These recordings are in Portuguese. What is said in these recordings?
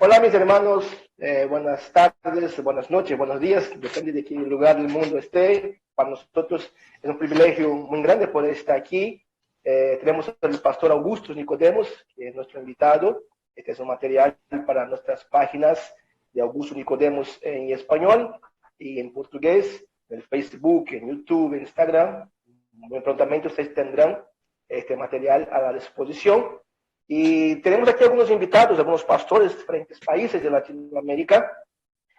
Hola mis hermanos, buenas tardes, buenas noches, buenos días, depende de qué lugar del mundo esté. Para nosotros es un privilegio muy grande poder estar aquí. Tenemos al pastor Augusto Nicodemos, que es nuestro invitado. Este es un material para nuestras páginas de Augusto Nicodemos en español y en portugués, en Facebook, en YouTube, en Instagram. Muy prontamente ustedes tendrán este material a la disposición. Y tenemos aquí algunos invitados, algunos pastores de diferentes países de Latinoamérica,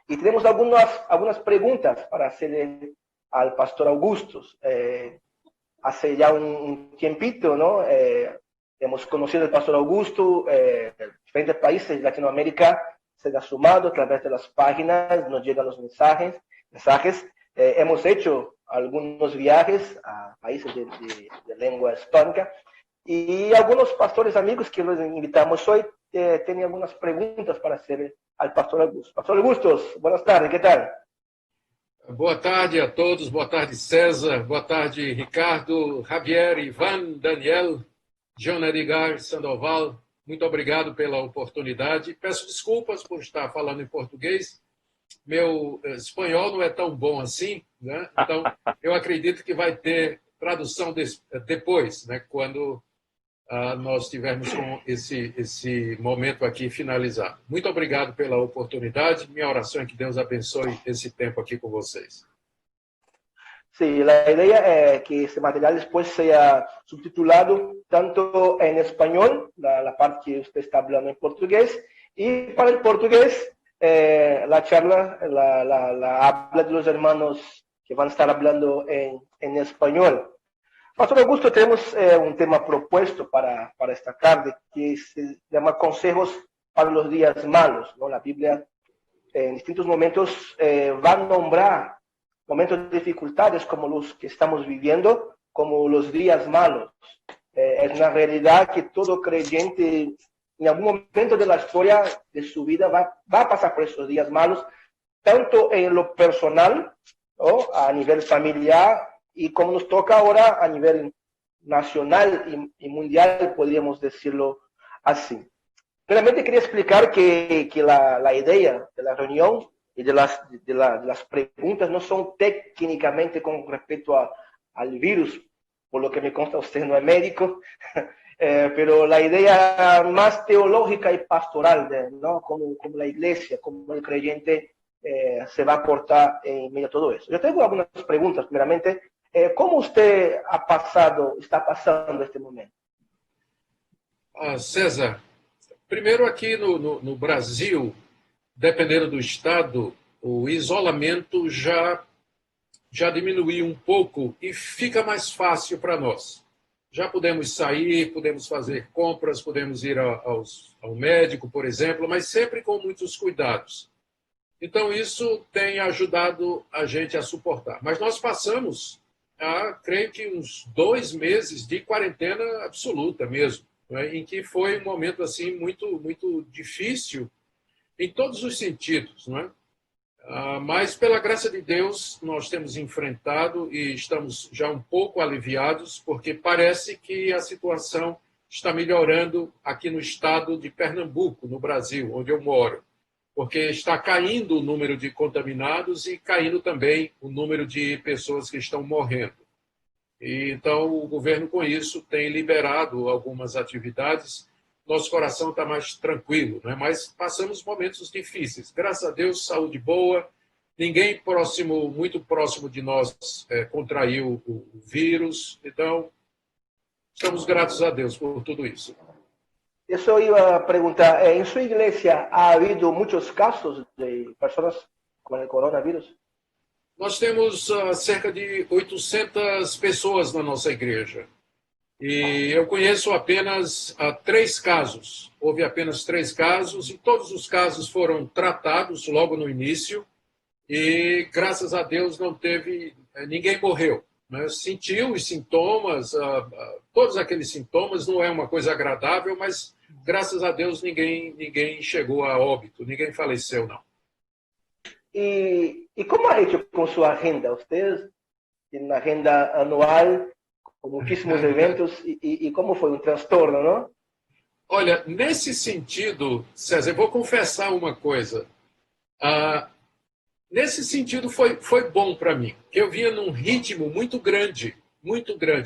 y tenemos algunas preguntas para hacer al pastor Augusto. Hace ya un tiempito, ¿no? Hemos conocido al pastor Augusto, diferentes países de Latinoamérica se ha sumado a través de las páginas, nos llegan los mensajes. Hemos hecho algunos viajes a países de lengua hispánica. Y algunos pastores amigos que los invitamos hoy tienen algunas preguntas para hacer al pastor Augusto. Pastor Augusto, buenas tardes, ¿qué tal? Boa tarde a todos, boa tarde César, boa tarde Ricardo, Javier, Ivan, Daniel, João Edgar, Sandoval. Muito obrigado pela oportunidade. Peço desculpas por estar falando em português. Meu espanhol não é tão bom assim, né? Então eu acredito que vai ter tradução depois, né? Quando nós tivermos com esse momento aqui finalizado. Muito obrigado pela oportunidade. Minha oração é que Deus abençoe esse tempo aqui com vocês. Sí, la idea es que este material después sea subtitulado tanto en español, la parte que usted está hablando en portugués, y para el portugués, la charla, la habla de los hermanos que van a estar hablando en español. Pastor Augusto, tenemos un tema propuesto para esta tarde que se llama Consejos para los días malos, ¿no? La Biblia en distintos momentos va a nombrar momentos de dificultades como los que estamos viviendo, como los días malos. Es una realidad que todo creyente en algún momento de la historia de su vida va a pasar por esos días malos, tanto en lo personal, ¿no? A nivel familiar, y como nos toca ahora a nivel nacional y mundial, podríamos decirlo así. Realmente quería explicar que la idea de la reunión y de las preguntas no son técnicamente con respecto al virus, por lo que me consta usted no es médico, pero la idea más teológica y pastoral, ¿no? Como la iglesia, como el creyente se va a portar en medio a todo eso. Yo tengo algunas preguntas, primeramente. ¿Cómo usted está pasando este momento? César, primeiro aqui no Brasil, dependendo do estado, o isolamento já diminuiu um pouco e fica mais fácil para nós. Já podemos sair, podemos fazer compras, podemos ir ao médico, por exemplo, mas sempre com muitos cuidados. Então, isso tem ajudado a gente a suportar. Mas nós passamos, creio que uns 2 meses de quarentena absoluta mesmo, né? Em que foi um momento assim muito, muito difícil em todos os sentidos, não é? Mas, pela graça de Deus, nós temos enfrentado e estamos já um pouco aliviados, porque parece que a situação está melhorando aqui no estado de Pernambuco, no Brasil, onde eu moro, porque está caindo o número de contaminados e caindo também o número de pessoas que estão morrendo. E, então, o governo, com isso, tem liberado algumas atividades. Nosso coração está mais tranquilo, né? Mas passamos momentos difíceis. Graças a Deus, saúde boa. Ninguém muito próximo de nós contraiu o vírus. Então, estamos gratos a Deus por tudo isso. Eso iba a preguntar. ¿En su iglesia ha habido muchos casos de personas con el coronavirus? Nós temos cerca de 800 pessoas na nossa igreja. E eu conheço apenas 3 casos. Houve apenas 3 casos e todos os casos foram tratados logo no início e, graças a Deus, não teve... Ninguém morreu, né? Sentiu os sintomas, todos aqueles sintomas, não é uma coisa agradável, mas, graças a Deus, ninguém chegou a óbito, ninguém faleceu, não. ¿Y cómo ha hecho con su agenda? Usted tiene una agenda anual con muchísimos eventos y cómo fue un trastorno, ¿no? Olha, nesse sentido, César, eu vou confessar uma coisa. Ah, nesse sentido, foi bom para mim. Eu vinha num ritmo muito grande,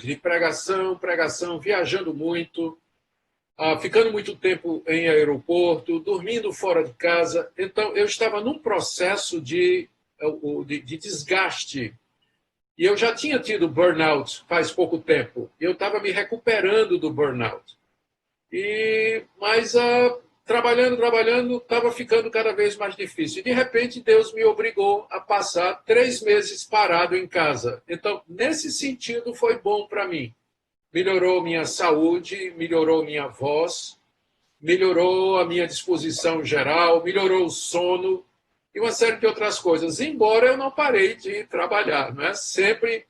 de pregação, pregação, viajando muito, ficando muito tempo em aeroporto, dormindo fora de casa. Então, eu estava num processo de desgaste. E eu já tinha tido burnout faz pouco tempo. E eu estava me recuperando do burnout. Mas trabalhando, estava ficando cada vez mais difícil. E, de repente, Deus me obrigou a passar 3 meses parado em casa. Então, nesse sentido, foi bom para mim. Melhorou minha saúde, melhorou minha voz, melhorou a minha disposição geral, melhorou o sono e uma série de outras coisas. Embora eu não parei de trabalhar, não é? Sempre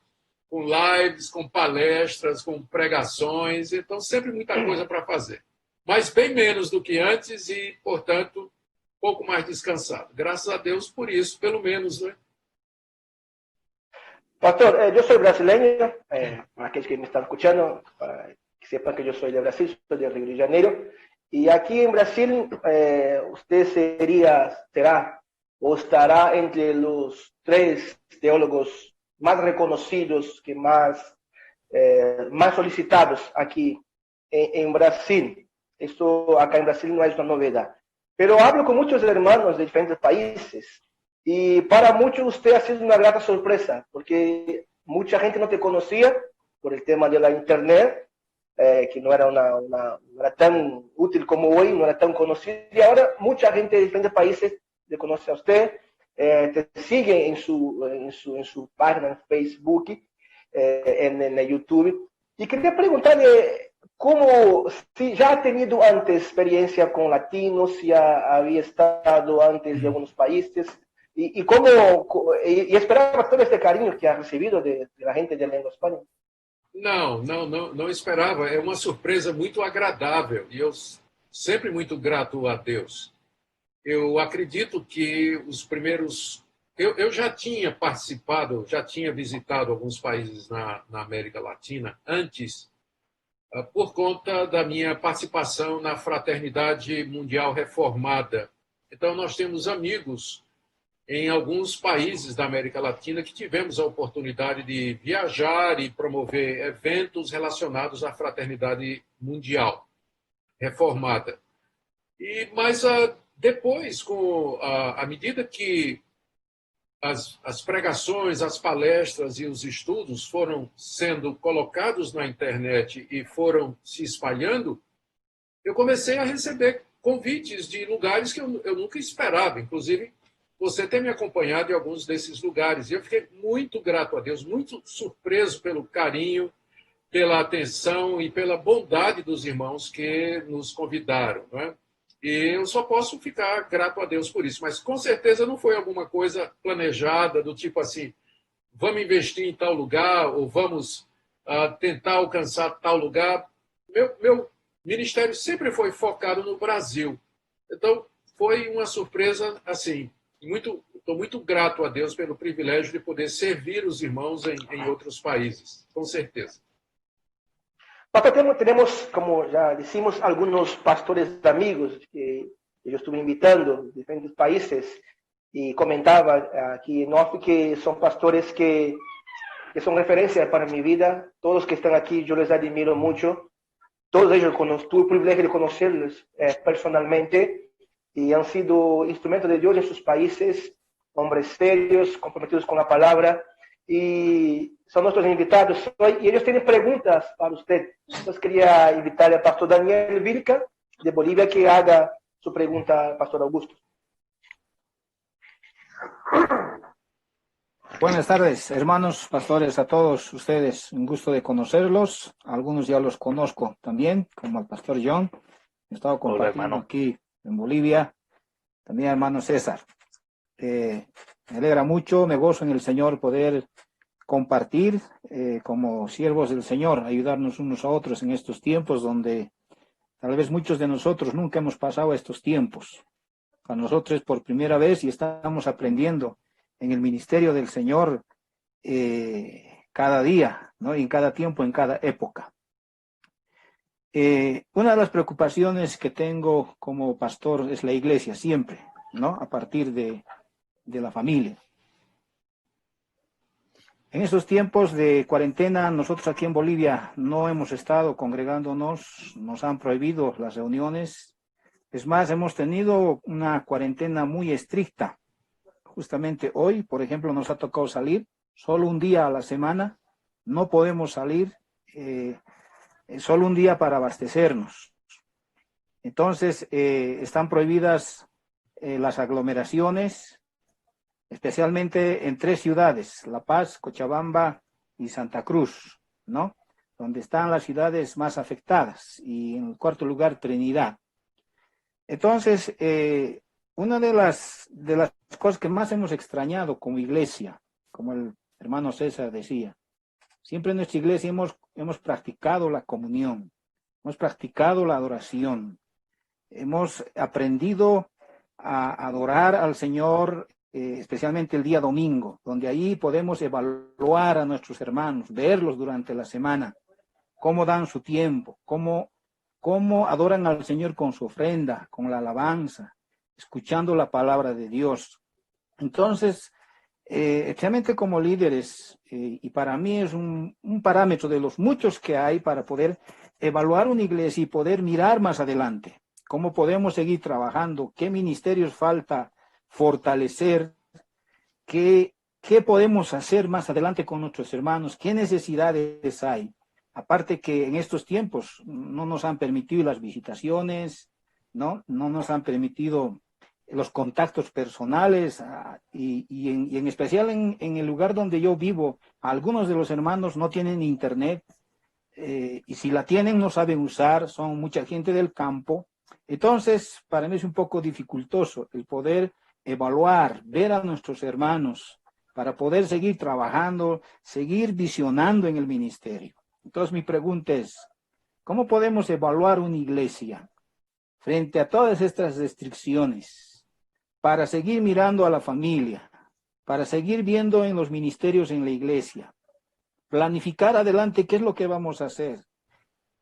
com lives, com palestras, com pregações, então sempre muita coisa para fazer. Mas bem menos do que antes e, portanto, um pouco mais descansado. Graças a Deus por isso, pelo menos, né? Pastor, yo soy brasileño, para aquellos que me están escuchando, para que sepan que yo soy de Brasil, soy de Río de Janeiro, y aquí en Brasil usted será o estará entre los 3 teólogos más reconocidos, que más solicitados aquí en Brasil. Esto acá en Brasil no es una novedad. Pero hablo con muchos hermanos de diferentes países y para muchos usted ha sido una grata sorpresa, porque mucha gente no te conocía por el tema de la internet, que no era, no era tan útil como hoy, no era tan conocido, y ahora mucha gente de diferentes países le conoce a usted, te sigue en su página en Facebook, en YouTube. Y quería preguntarle cómo, si ya ha tenido antes experiencia con latinos, si había estado antes de algunos países, y esperaba todo este cariño que ha recibido de la gente de lengua española. Não esperava. É uma surpresa muito agradável e eu sempre muito grato a Deus. Eu acredito que os primeiros... Eu já tinha participado, já tinha visitado alguns países na América Latina antes, por conta da minha participação na Fraternidade Mundial Reformada. Então, nós temos amigos em alguns países da América Latina que tivemos a oportunidade de viajar e promover eventos relacionados à Fraternidade Mundial Reformada. Mas depois, à medida que as pregações, as palestras e os estudos foram sendo colocados na internet e foram se espalhando, eu comecei a receber convites de lugares que eu nunca esperava, inclusive você tem me acompanhado em alguns desses lugares. E eu fiquei muito grato a Deus, muito surpreso pelo carinho, pela atenção e pela bondade dos irmãos que nos convidaram, não é? E eu só posso ficar grato a Deus por isso. Mas, com certeza, não foi alguma coisa planejada, do tipo assim, vamos investir em tal lugar ou vamos tentar alcançar tal lugar. Meu ministério sempre foi focado no Brasil. Então, foi uma surpresa, assim, estou muito grato a Deus pelo privilégio de poder servir os irmãos em outros países, com certeza. Pastor, tenemos, como ya decimos, algunos pastores amigos que yo estuve invitando de diferentes países y comentaba aquí en off que son pastores que son referencia para mi vida. Todos los que están aquí yo les admiro mucho. Todos ellos tuve el privilegio de conocerlos personalmente y han sido instrumentos de Dios en sus países, hombres serios, comprometidos con la palabra, y son nuestros invitados hoy, y ellos tienen preguntas para usted. Entonces quería invitar al pastor Daniel Vilca, de Bolivia, que haga su pregunta al pastor Augusto. Buenas tardes, hermanos pastores, a todos ustedes. Un gusto de conocerlos. Algunos ya los conozco también, como al pastor John. He estado compartiendo aquí en Bolivia. También hermano César. Me alegra mucho, me gozo en el Señor poder compartir como siervos del Señor, ayudarnos unos a otros en estos tiempos donde tal vez muchos de nosotros nunca hemos pasado estos tiempos. Para nosotros es por primera vez y estamos aprendiendo en el ministerio del Señor cada día, ¿no? Y en cada tiempo, en cada época. Una de las preocupaciones que tengo como pastor es la iglesia, siempre, ¿no? A partir de la familia. En estos tiempos de cuarentena, nosotros aquí en Bolivia no hemos estado congregándonos, nos han prohibido las reuniones. Es más, hemos tenido una cuarentena muy estricta. Justamente hoy, por ejemplo, nos ha tocado salir solo un día a la semana. No podemos salir solo un día para abastecernos. Entonces, están prohibidas las aglomeraciones, especialmente en 3 ciudades, La Paz, Cochabamba y Santa Cruz, ¿no? Donde están las ciudades más afectadas, y en el cuarto lugar, Trinidad. Entonces, una de las cosas que más hemos extrañado como iglesia, como el hermano César decía, siempre en nuestra iglesia hemos practicado la comunión, hemos practicado la adoración, hemos aprendido a adorar al Señor, especialmente el día domingo, donde ahí podemos evaluar a nuestros hermanos, verlos durante la semana, cómo dan su tiempo, cómo adoran al Señor con su ofrenda, con la alabanza, escuchando la palabra de Dios. Entonces, especialmente como líderes, y para mí es un parámetro de los muchos que hay para poder evaluar una iglesia y poder mirar más adelante, cómo podemos seguir trabajando, qué ministerios falta fortalecer, qué podemos hacer más adelante con nuestros hermanos, qué necesidades hay. Aparte que en estos tiempos no nos han permitido las visitaciones, no nos han permitido los contactos personales, y en especial en el lugar donde yo vivo, algunos de los hermanos no tienen internet, y si la tienen no saben usar, son mucha gente del campo. Entonces, para mí es un poco dificultoso el poder evaluar, ver a nuestros hermanos para poder seguir trabajando, seguir visionando en el ministerio. Entonces, mi pregunta es, ¿cómo podemos evaluar una iglesia frente a todas estas restricciones para seguir mirando a la familia, para seguir viendo en los ministerios en la iglesia, planificar adelante qué es lo que vamos a hacer?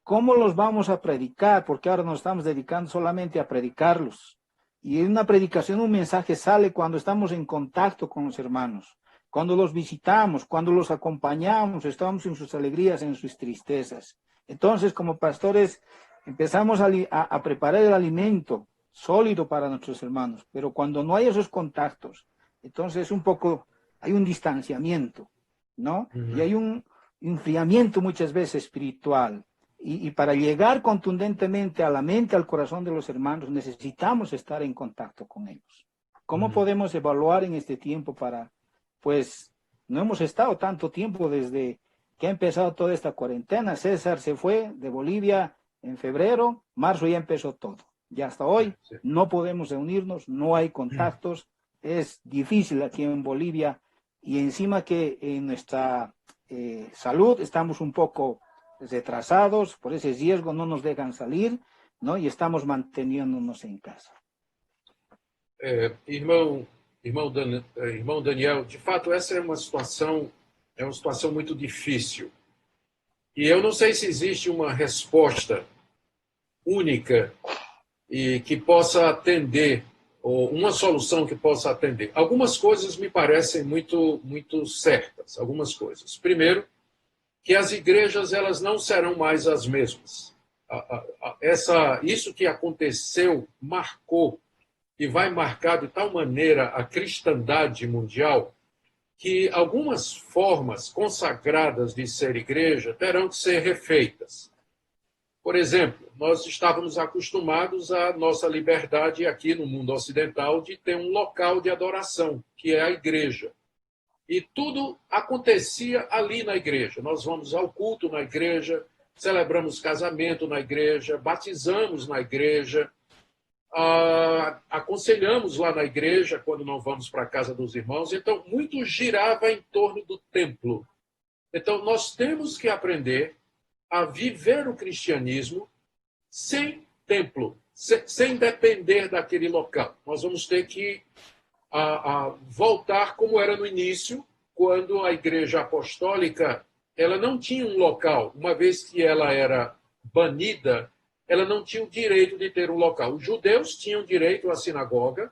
¿Cómo los vamos a predicar? Porque ahora nos estamos dedicando solamente a predicarlos. Y en una predicación un mensaje sale cuando estamos en contacto con los hermanos, cuando los visitamos, cuando los acompañamos, estamos en sus alegrías, en sus tristezas. Entonces, como pastores, empezamos a preparar el alimento sólido para nuestros hermanos, pero cuando no hay esos contactos, entonces hay un distanciamiento, ¿no? Y hay un enfriamiento muchas veces espiritual. Y para llegar contundentemente a la mente, al corazón de los hermanos, necesitamos estar en contacto con ellos. ¿Cómo podemos evaluar en este tiempo pues no hemos estado tanto tiempo desde que ha empezado toda esta cuarentena? César se fue de Bolivia en febrero, marzo ya empezó todo. Ya hasta hoy no podemos reunirnos, no hay contactos, es difícil aquí en Bolivia, y encima que en nuestra salud estamos un poco retrasados, por ese riesgo no nos dejan salir, ¿no? Y estamos manteniéndonos en casa. Irmão Daniel, de fato, essa é uma situação muito difícil. E eu não sei se existe uma resposta única e que possa atender, ou uma solução que possa atender. Algumas coisas me parecem muito certas, algumas coisas. Primeiro, que as igrejas elas não serão mais as mesmas. Isso que aconteceu marcou e vai marcar de tal maneira a cristandade mundial que algumas formas consagradas de ser igreja terão que ser refeitas. Por exemplo, nós estávamos acostumados à nossa liberdade aqui no mundo ocidental de ter um local de adoração, que é a igreja. E tudo acontecia ali na igreja. Nós vamos ao culto na igreja, celebramos casamento na igreja, batizamos na igreja, aconselhamos lá na igreja quando não vamos para a casa dos irmãos. Então, muito girava em torno do templo. Então, nós temos que aprender a viver o cristianismo sem templo, sem depender daquele local. Nós vamos ter que voltar como era no início, quando a Igreja Apostólica ela não tinha um local, uma vez que ela era banida, ela não tinha o direito de ter um local. Os judeus tinham direito à sinagoga,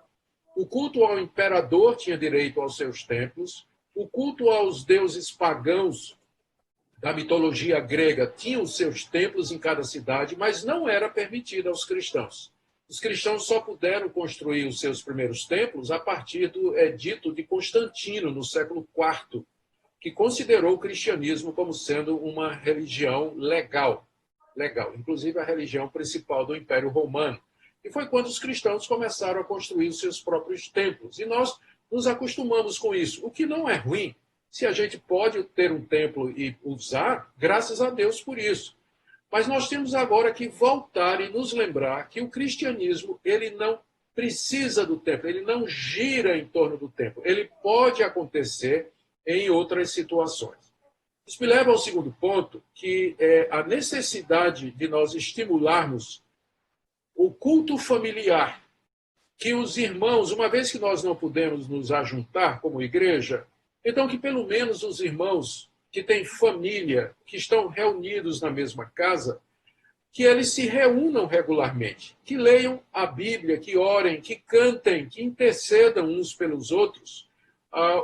o culto ao imperador tinha direito aos seus templos, o culto aos deuses pagãos da mitologia grega tinha os seus templos em cada cidade, mas não era permitido aos cristãos. Os cristãos só puderam construir os seus primeiros templos a partir do edito de Constantino, no século IV, que considerou o cristianismo como sendo uma religião legal, inclusive a religião principal do Império Romano. E foi quando os cristãos começaram a construir os seus próprios templos. E nós nos acostumamos com isso, o que não é ruim. Se a gente pode ter um templo e usar, graças a Deus por isso. Mas nós temos agora que voltar e nos lembrar que o cristianismo ele não precisa do templo, ele não gira em torno do templo. Ele pode acontecer em outras situações. Isso me leva ao segundo ponto, que é a necessidade de nós estimularmos o culto familiar, que os irmãos, uma vez que nós não podemos nos ajuntar como igreja, então que pelo menos os irmãos que têm família, que estão reunidos na mesma casa, que eles se reúnam regularmente, que leiam a Bíblia, que orem, que cantem, que intercedam uns pelos outros,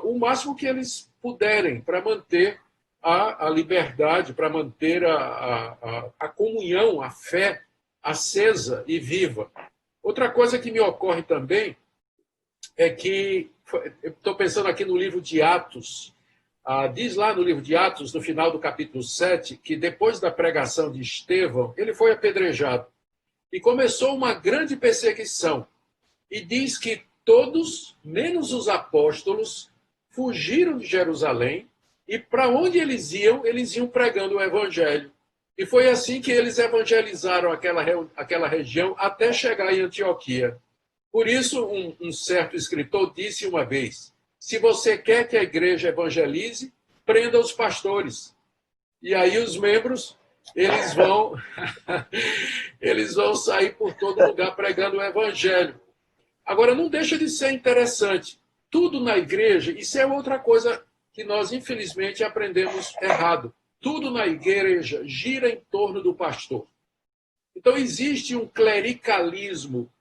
o máximo que eles puderem para manter a liberdade, para manter a comunhão, a fé acesa e viva. Outra coisa que me ocorre também é que, estou pensando aqui no livro de Atos, diz lá no livro de Atos, no final do capítulo 7, que depois da pregação de Estevão, ele foi apedrejado. E começou uma grande perseguição. E diz que todos, menos os apóstolos, fugiram de Jerusalém e para onde eles iam pregando o evangelho. E foi assim que eles evangelizaram aquela região até chegar em Antioquia. Por isso, um certo escritor disse uma vez, se você quer que a igreja evangelize, prenda os pastores. E aí os membros, eles vão sair por todo lugar pregando o evangelho. Agora, não deixa de ser interessante. Tudo na igreja, isso é outra coisa que nós, infelizmente, aprendemos errado. Tudo na igreja gira em torno do pastor. Então, existe um clericalismo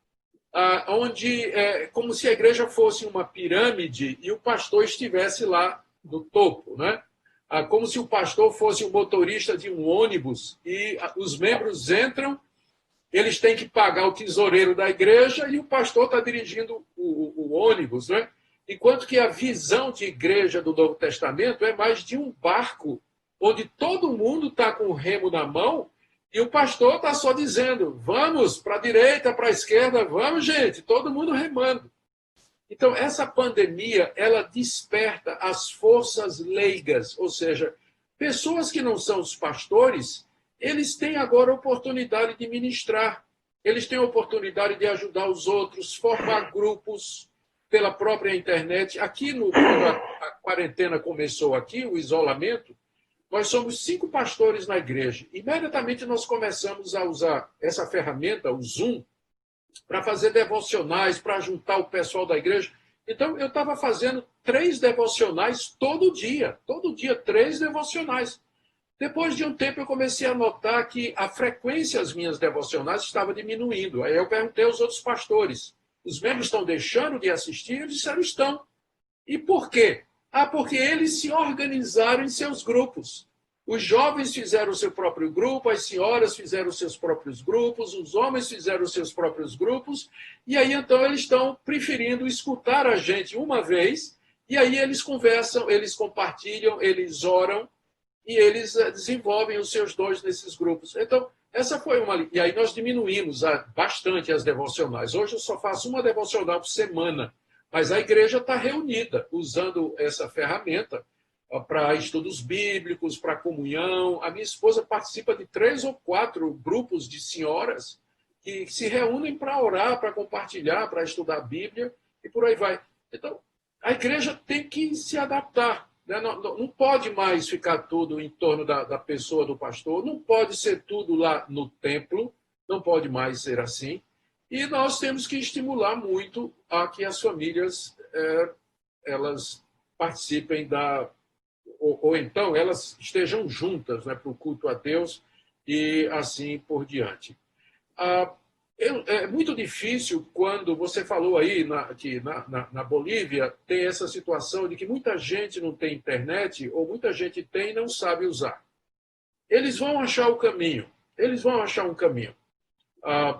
onde é como se a igreja fosse uma pirâmide e o pastor estivesse lá no topo, né? Como se o pastor fosse o motorista de um ônibus e os membros entram, eles têm que pagar o tesoureiro da igreja e o pastor está dirigindo o ônibus, né? Enquanto que a visão de igreja do Novo Testamento é mais de um barco onde todo mundo está com o remo na mão e o pastor está só dizendo, vamos para a direita, para a esquerda, vamos, gente, todo mundo remando. Então, essa pandemia, ela desperta as forças leigas, ou seja, pessoas que não são os pastores, eles têm agora a oportunidade de ministrar, eles têm a oportunidade de ajudar os outros, formar grupos pela própria internet. Aqui, quando a quarentena começou aqui, o isolamento, nós somos 5 pastores na igreja. Imediatamente nós começamos a usar essa ferramenta, o Zoom, para fazer devocionais, para juntar o pessoal da igreja. Então, eu estava fazendo 3 devocionais todo dia 3 devocionais. Depois de um tempo, eu comecei a notar que a frequência das minhas devocionais estava diminuindo. Aí eu perguntei aos outros pastores, os membros estão deixando de assistir? Eles disseram, estão. E por quê? Porque eles se organizaram em seus grupos. Os jovens fizeram o seu próprio grupo, as senhoras fizeram os seus próprios grupos, os homens fizeram os seus próprios grupos, e aí então eles estão preferindo escutar a gente uma vez, e aí eles conversam, eles compartilham, eles oram, e eles desenvolvem os seus dons nesses grupos. Então, essa foi uma... E aí nós diminuímos bastante as devocionais. Hoje eu só faço uma devocional por semana, mas a igreja está reunida, usando essa ferramenta para estudos bíblicos, para comunhão. A minha esposa participa de 3 ou 4 grupos de senhoras que se reúnem para orar, para compartilhar, para estudar a Bíblia e por aí vai. Então, a igreja tem que se adaptar. Né? Não pode mais ficar tudo em torno da pessoa do pastor, não pode ser tudo lá no templo, não pode mais ser assim. E nós temos que estimular muito a que as famílias elas participem ou então elas estejam juntas, né, para o culto a Deus e assim por diante. É muito difícil quando você falou aí que na Bolívia tem essa situação de que muita gente não tem internet ou muita gente tem e não sabe usar. Eles vão achar o caminho, eles vão achar um caminho.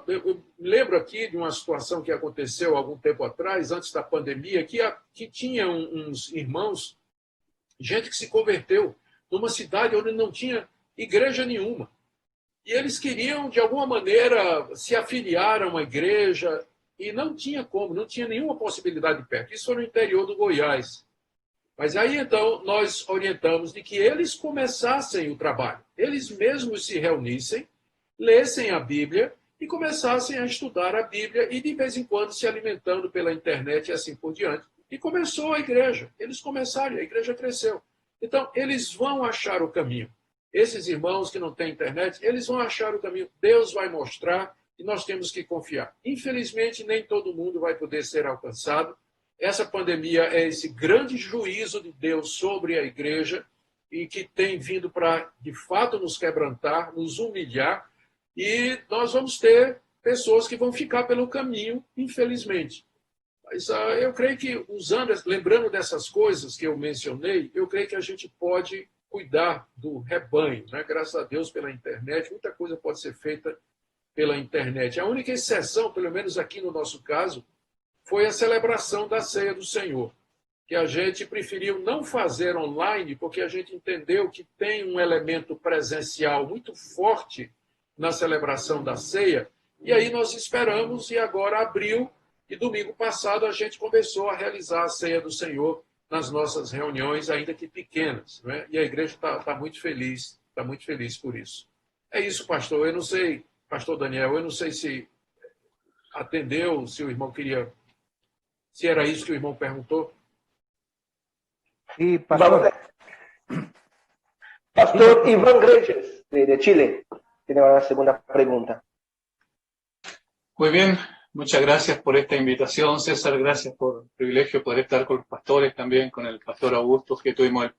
Eu lembro aqui de uma situação que aconteceu algum tempo atrás, antes da pandemia, que tinha uns irmãos, gente que se converteu numa cidade onde não tinha igreja nenhuma. E eles queriam, de alguma maneira, se afiliar a uma igreja e não tinha como, não tinha nenhuma possibilidade perto. Isso foi no interior do Goiás. Mas aí, então, nós orientamos de que eles começassem o trabalho. Eles mesmos se reunissem, lessem a Bíblia e começassem a estudar a Bíblia e, de vez em quando, se alimentando pela internet e assim por diante. E começou a igreja. Eles começaram e a igreja cresceu. Então, eles vão achar o caminho. Esses irmãos que não têm internet, eles vão achar o caminho. Deus vai mostrar e nós temos que confiar. Infelizmente, nem todo mundo vai poder ser alcançado. Essa pandemia é esse grande juízo de Deus sobre a igreja e que tem vindo para, de fato, nos quebrantar, nos humilhar. E nós vamos ter pessoas que vão ficar pelo caminho, infelizmente. Mas eu creio que, lembrando dessas coisas que eu mencionei, eu creio que a gente pode cuidar do rebanho, né? Graças a Deus pela internet, muita coisa pode ser feita pela internet. A única exceção, pelo menos aqui no nosso caso, foi a celebração da Ceia do Senhor, que a gente preferiu não fazer online, porque a gente entendeu que tem um elemento presencial muito forte na celebração da ceia, e aí nós esperamos, e agora abriu, e domingo passado a gente começou a realizar a Ceia do Senhor nas nossas reuniões, ainda que pequenas, né? E a igreja está muito feliz por isso. É isso, pastor. Eu não sei, pastor Daniel, eu não sei se atendeu, se o irmão queria, se era isso que o irmão perguntou. Sí, pastor. Pastor Iván Greches, de Chile, tiene una segunda pregunta. Muy bien, muchas gracias por esta invitación, César. Gracias por el privilegio de poder estar con los pastores también, con el pastor Augusto, que tuvimos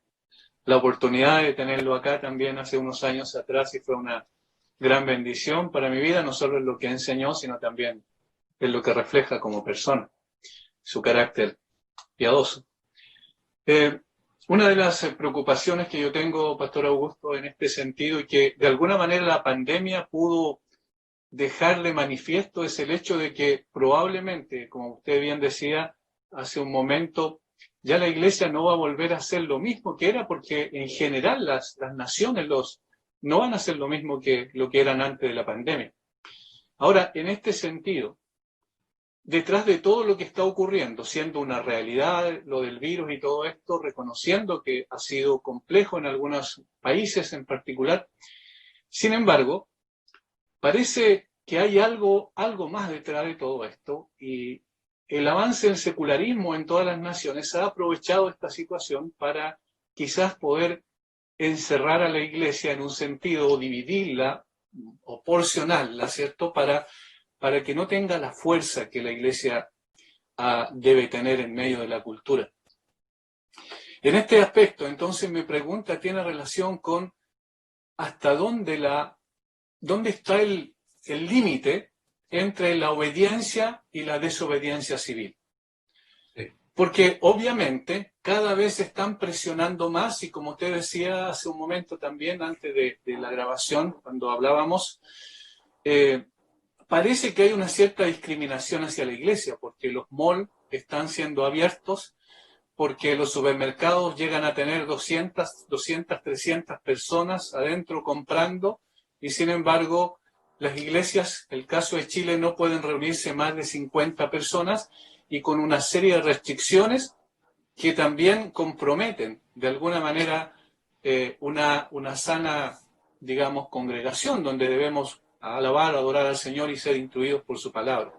la oportunidad de tenerlo acá también hace unos años atrás y fue una gran bendición para mi vida, no solo en lo que enseñó, sino también en lo que refleja como persona, su carácter piadoso. Una de las preocupaciones que yo tengo, pastor Augusto, en este sentido, y que de alguna manera la pandemia pudo dejarle manifiesto, es el hecho de que probablemente, como usted bien decía hace un momento, ya la iglesia no va a volver a ser lo mismo que era, porque en general las naciones no van a ser lo mismo que lo que eran antes de la pandemia. Ahora, en este sentido, detrás de todo lo que está ocurriendo, siendo una realidad lo del virus y todo esto, reconociendo que ha sido complejo en algunos países en particular, sin embargo, parece que hay algo más detrás de todo esto, y el avance del secularismo en todas las naciones ha aprovechado esta situación para quizás poder encerrar a la iglesia en un sentido, o dividirla, o porcionarla, ¿cierto?, para que no tenga la fuerza que la iglesia debe tener en medio de la cultura. En este aspecto, entonces, mi pregunta tiene relación con hasta dónde está el límite entre la obediencia y la desobediencia civil. Sí. Porque obviamente cada vez se están presionando más, y como usted decía hace un momento también, antes de la grabación, cuando hablábamos, parece que hay una cierta discriminación hacia la iglesia, porque los malls están siendo abiertos, porque los supermercados llegan a tener 200, 300 personas adentro comprando, y sin embargo las iglesias, el caso de Chile, no pueden reunirse más de 50 personas, y con una serie de restricciones que también comprometen de alguna manera una sana, digamos, congregación donde debemos alabar, adorar al Señor y ser instruidos por su palabra.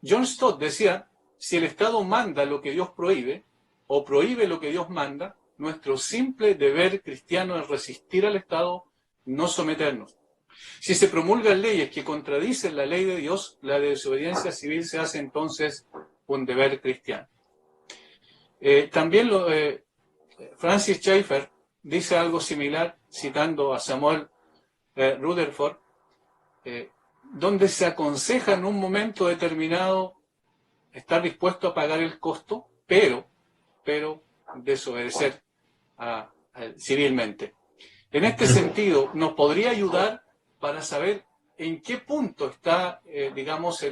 John Stott decía, si el Estado manda lo que Dios prohíbe, o prohíbe lo que Dios manda, nuestro simple deber cristiano es resistir al Estado, no someternos. Si se promulgan leyes que contradicen la ley de Dios, la desobediencia civil se hace entonces un deber cristiano. También Francis Schaeffer dice algo similar, citando a Samuel Rutherford, donde se aconseja en un momento determinado estar dispuesto a pagar el costo, pero desobedecer civilmente. En este sentido, ¿nos podría ayudar para saber en qué punto está, digamos,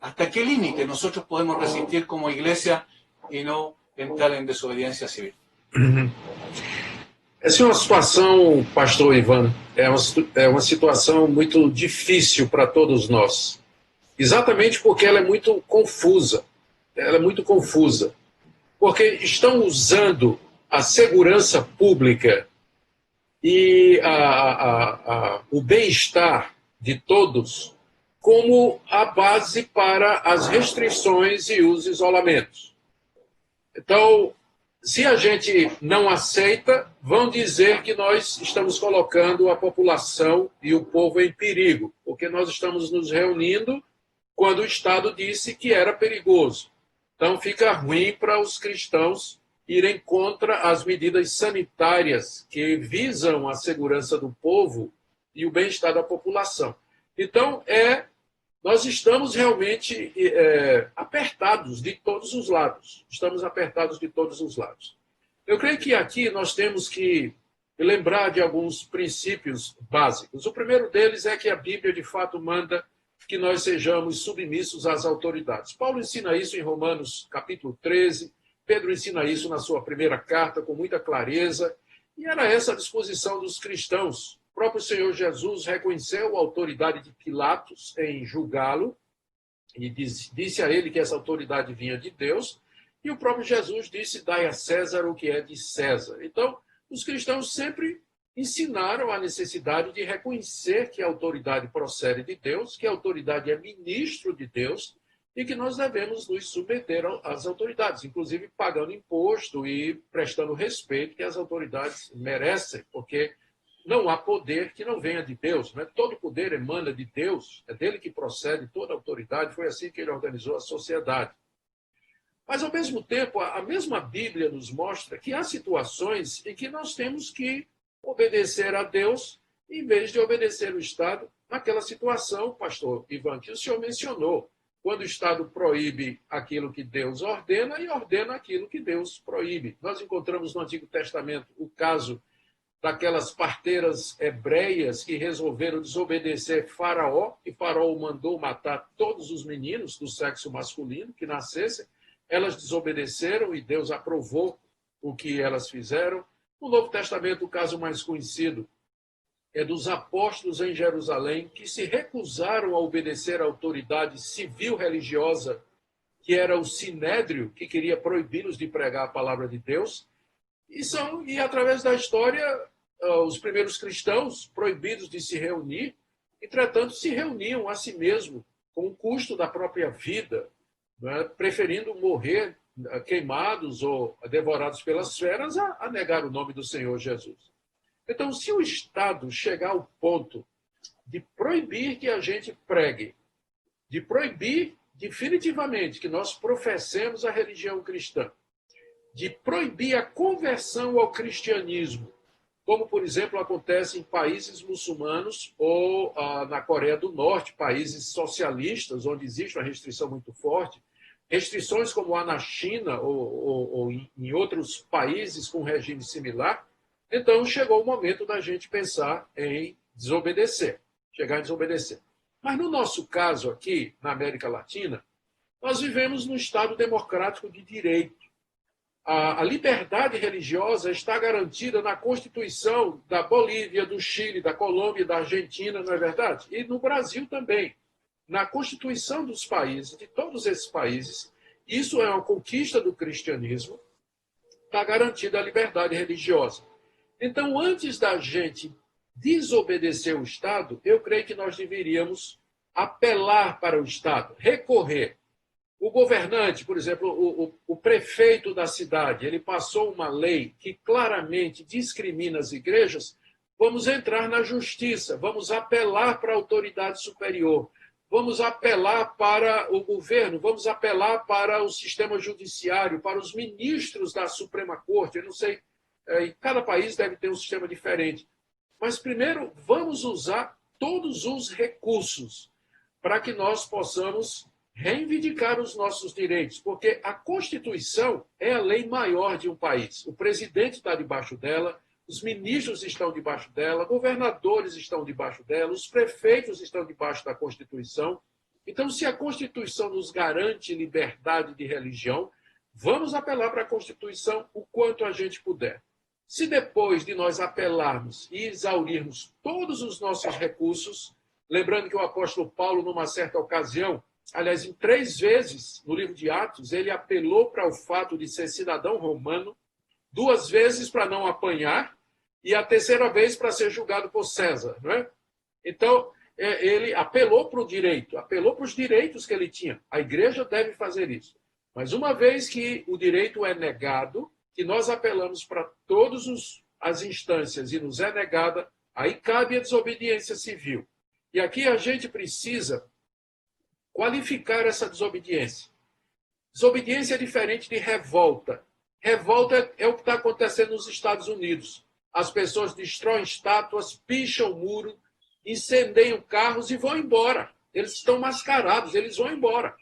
hasta qué límite nosotros podemos resistir como iglesia e não entrar em desobediência civil? Essa é uma situação, pastor Ivan, é uma situação muito difícil para todos nós. Exatamente porque ela é muito confusa. Ela é muito confusa. Porque estão usando a segurança pública e o bem-estar de todos como a base para as restrições e os isolamentos. Então, se a gente não aceita, vão dizer que nós estamos colocando a população e o povo em perigo, porque nós estamos nos reunindo quando o Estado disse que era perigoso. Então, fica ruim para os cristãos irem contra as medidas sanitárias que visam a segurança do povo e o bem-estar da população. Então, nós estamos realmente apertados de todos os lados. Estamos apertados de todos os lados. Eu creio que aqui nós temos que lembrar de alguns princípios básicos. O primeiro deles é que a Bíblia, de fato, manda que nós sejamos submissos às autoridades. Paulo ensina isso em Romanos, capítulo 13. Pedro ensina isso na sua primeira carta com muita clareza. E era essa a disposição dos cristãos. O próprio Senhor Jesus reconheceu a autoridade de Pilatos em julgá-lo e disse a ele que essa autoridade vinha de Deus, e o próprio Jesus disse: dai a César o que é de César. Então, os cristãos sempre ensinaram a necessidade de reconhecer que a autoridade procede de Deus, que a autoridade é ministro de Deus e que nós devemos nos submeter às autoridades, inclusive pagando imposto e prestando respeito que as autoridades merecem, porque não há poder que não venha de Deus, né? Todo poder emana de Deus, é dele que procede toda a autoridade, foi assim que ele organizou a sociedade. Mas, ao mesmo tempo, a mesma Bíblia nos mostra que há situações em que nós temos que obedecer a Deus em vez de obedecer o Estado naquela situação, pastor Ivan, que o senhor mencionou, quando o Estado proíbe aquilo que Deus ordena e ordena aquilo que Deus proíbe. Nós encontramos no Antigo Testamento o caso daquelas parteiras hebreias que resolveram desobedecer Faraó, e Faraó mandou matar todos os meninos do sexo masculino que nascessem. Elas desobedeceram e Deus aprovou o que elas fizeram. No Novo Testamento, o caso mais conhecido é dos apóstolos em Jerusalém que se recusaram a obedecer à autoridade civil religiosa, que era o Sinédrio, que queria proibi-los de pregar a palavra de Deus. E através da história, os primeiros cristãos, proibidos de se reunir, entretanto, se reuniam a si mesmo, com o custo da própria vida, né, preferindo morrer queimados ou devorados pelas feras a negar o nome do Senhor Jesus. Então, se o Estado chegar ao ponto de proibir que a gente pregue, de proibir definitivamente que nós professemos a religião cristã, de proibir a conversão ao cristianismo, como, por exemplo, acontece em países muçulmanos ou na Coreia do Norte, países socialistas, onde existe uma restrição muito forte, restrições como há na China ou em outros países com regime similar. Então, chegou o momento da gente pensar em desobedecer, chegar em desobedecer. Mas no nosso caso aqui, na América Latina, nós vivemos num Estado democrático de direito. A liberdade religiosa está garantida na Constituição da Bolívia, do Chile, da Colômbia, da Argentina, não é verdade? E no Brasil também. Na Constituição dos países, de todos esses países, isso é uma conquista do cristianismo, está garantida a liberdade religiosa. Então, antes da gente desobedecer o Estado, eu creio que nós deveríamos apelar para o Estado, recorrer. O governante, por exemplo, o prefeito da cidade, ele passou uma lei que claramente discrimina as igrejas, vamos entrar na justiça, vamos apelar para a autoridade superior, vamos apelar para o governo, vamos apelar para o sistema judiciário, para os ministros da Suprema Corte, eu não sei, em cada país deve ter um sistema diferente. Mas primeiro vamos usar todos os recursos para que nós possamos reivindicar os nossos direitos, porque a Constituição é a lei maior de um país. O presidente está debaixo dela, os ministros estão debaixo dela, governadores estão debaixo dela, os prefeitos estão debaixo da Constituição. Então, se a Constituição nos garante liberdade de religião, vamos apelar para a Constituição o quanto a gente puder. Se depois de nós apelarmos e exaurirmos todos os nossos recursos, lembrando que o apóstolo Paulo, numa certa ocasião, aliás, em 3 vezes no livro de Atos, ele apelou para o fato de ser cidadão romano, 2 vezes para não apanhar e a 3ª vez para ser julgado por César. Não é? Então, ele apelou para o direito, apelou para os direitos que ele tinha. A igreja deve fazer isso. Mas uma vez que o direito é negado, que nós apelamos para todas as instâncias e nos é negada, aí cabe a desobediência civil. E aqui a gente precisa qualificar essa desobediência. Desobediência é diferente de revolta. Revolta é o que está acontecendo nos Estados Unidos. As pessoas destroem estátuas, picham o muro, incendeiam carros e vão embora. Eles estão mascarados, eles vão embora.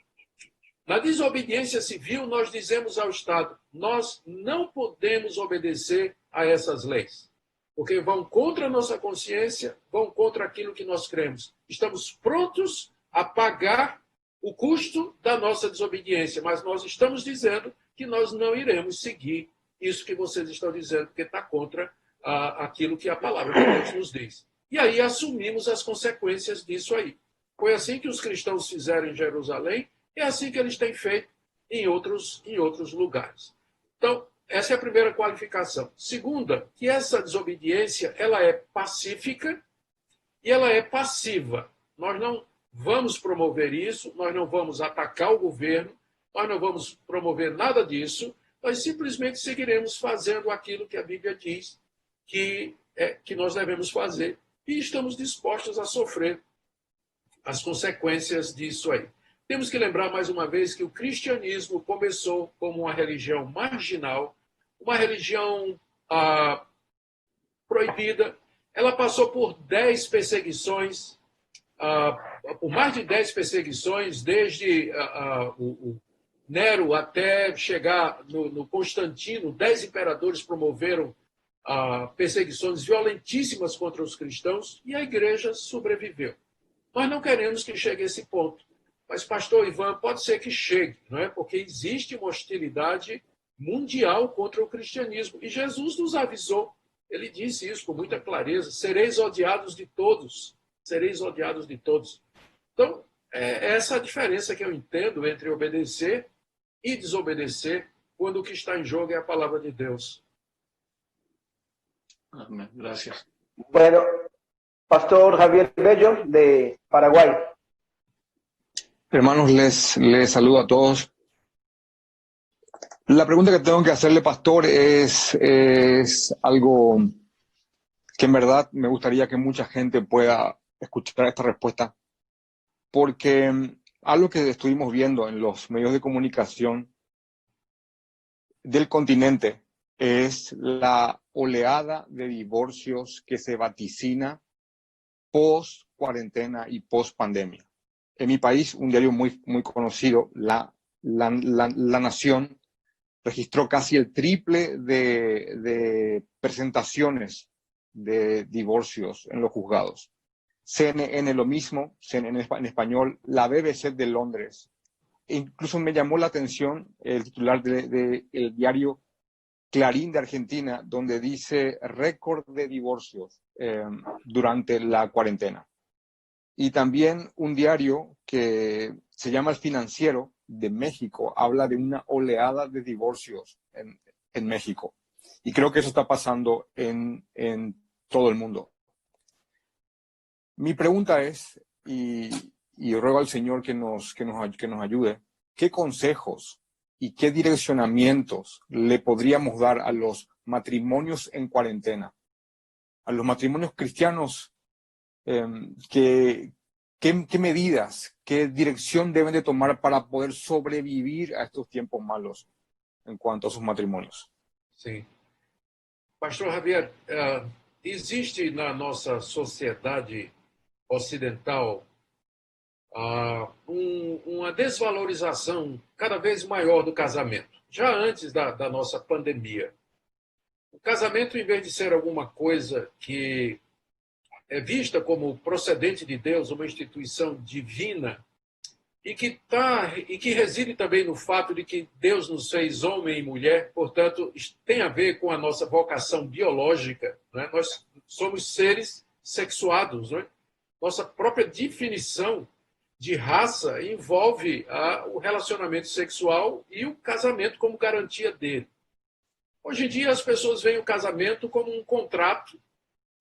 Na desobediência civil, nós dizemos ao Estado, nós não podemos obedecer a essas leis, porque vão contra a nossa consciência, vão contra aquilo que nós cremos. Estamos prontos a pagar o custo da nossa desobediência, mas nós estamos dizendo que nós não iremos seguir isso que vocês estão dizendo, porque está contra aquilo que a palavra de Deus nos diz. E aí assumimos as consequências disso aí. Foi assim que os cristãos fizeram em Jerusalém, é assim que eles têm feito em outros lugares. Então, essa é a primeira qualificação. Segunda, que essa desobediência ela é pacífica e ela é passiva. Nós não vamos promover isso, nós não vamos atacar o governo, nós não vamos promover nada disso, nós simplesmente seguiremos fazendo aquilo que a Bíblia diz que nós devemos fazer e estamos dispostos a sofrer as consequências disso aí. Temos que lembrar mais uma vez que o cristianismo começou como uma religião marginal, uma religião proibida. Ela passou por 10 perseguições, por mais de 10 perseguições, desde o Nero até chegar no Constantino. 10 imperadores promoveram perseguições violentíssimas contra os cristãos e a igreja sobreviveu. Nós não queremos que chegue a esse ponto. Mas, pastor Ivan, pode ser que chegue, não é? Porque existe uma hostilidade mundial contra o cristianismo. E Jesus nos avisou, ele disse isso com muita clareza, sereis odiados de todos, sereis odiados de todos. Então, é essa a diferença que eu entendo entre obedecer e desobedecer quando o que está em jogo é a palavra de Deus. Amém. Gracias. Bueno, Pastor Javier Bello, de Paraguay. Hermanos, les saludo a todos. La pregunta que tengo que hacerle, pastor, es algo que en verdad me gustaría que mucha gente pueda escuchar esta respuesta, porque algo que estuvimos viendo en los medios de comunicación del continente es la oleada de divorcios que se vaticina post-cuarentena y post-pandemia. En mi país, un diario muy conocido, La Nación, registró casi el triple de presentaciones de divorcios en los juzgados. CNN lo mismo, CNN en español, la BBC de Londres. E incluso me llamó la atención el titular del diario Clarín de Argentina, donde dice récord de divorcios durante la cuarentena. Y también un diario que se llama El Financiero de México habla de una oleada de divorcios en México. Y creo que eso está pasando en todo el mundo. Mi pregunta es, y ruego al Señor que nos ayude, ¿qué consejos y qué direccionamientos le podríamos dar a los matrimonios en cuarentena? A los matrimonios cristianos, ¿qué medidas, qué dirección deben de tomar para poder sobrevivir a estos tiempos malos en cuanto a sus matrimonios? Sim. Pastor Javier, existe na nossa sociedade ocidental uma desvalorização cada vez maior do casamento, já antes da nossa pandemia. O casamento, em vez de ser alguma coisa que é vista como procedente de Deus, uma instituição divina, e que reside também no fato de que Deus nos fez homem e mulher, portanto, tem a ver com a nossa vocação biológica, né? Nós somos seres sexuados, né? Nossa própria definição de raça envolve o relacionamento sexual e o casamento como garantia dele. Hoje em dia, as pessoas veem o casamento como um contrato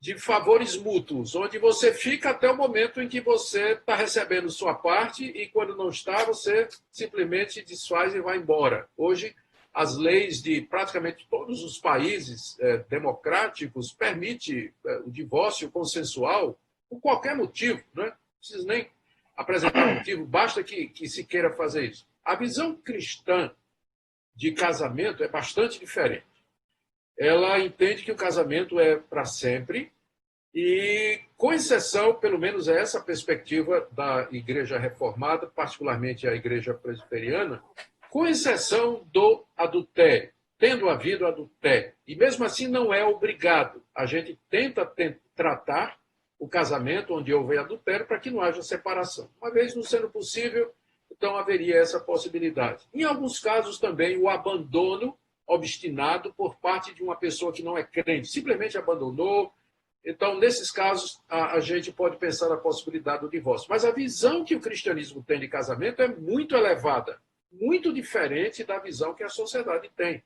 de favores mútuos, onde você fica até o momento em que você está recebendo sua parte e, quando não está, você simplesmente desfaz e vai embora. Hoje, as leis de praticamente todos os países democráticos permitem o divórcio consensual por qualquer motivo, né? Não precisa nem apresentar motivo, basta que se queira fazer isso. A visão cristã de casamento é bastante diferente. Ela entende que o casamento é para sempre e, com exceção, pelo menos é essa a perspectiva da Igreja Reformada, particularmente a Igreja Presbiteriana, com exceção do adultério, tendo havido adultério. E, mesmo assim, não é obrigado. A gente tenta tratar o casamento onde houver adultério para que não haja separação. Uma vez não sendo possível, então haveria essa possibilidade. Em alguns casos também, o abandono obstinado por parte de uma pessoa que não é crente, simplesmente abandonou. Então, nesses casos, a gente pode pensar na possibilidade do divórcio. Mas a visão que o cristianismo tem de casamento é muito elevada, muito diferente da visão que a sociedade tem.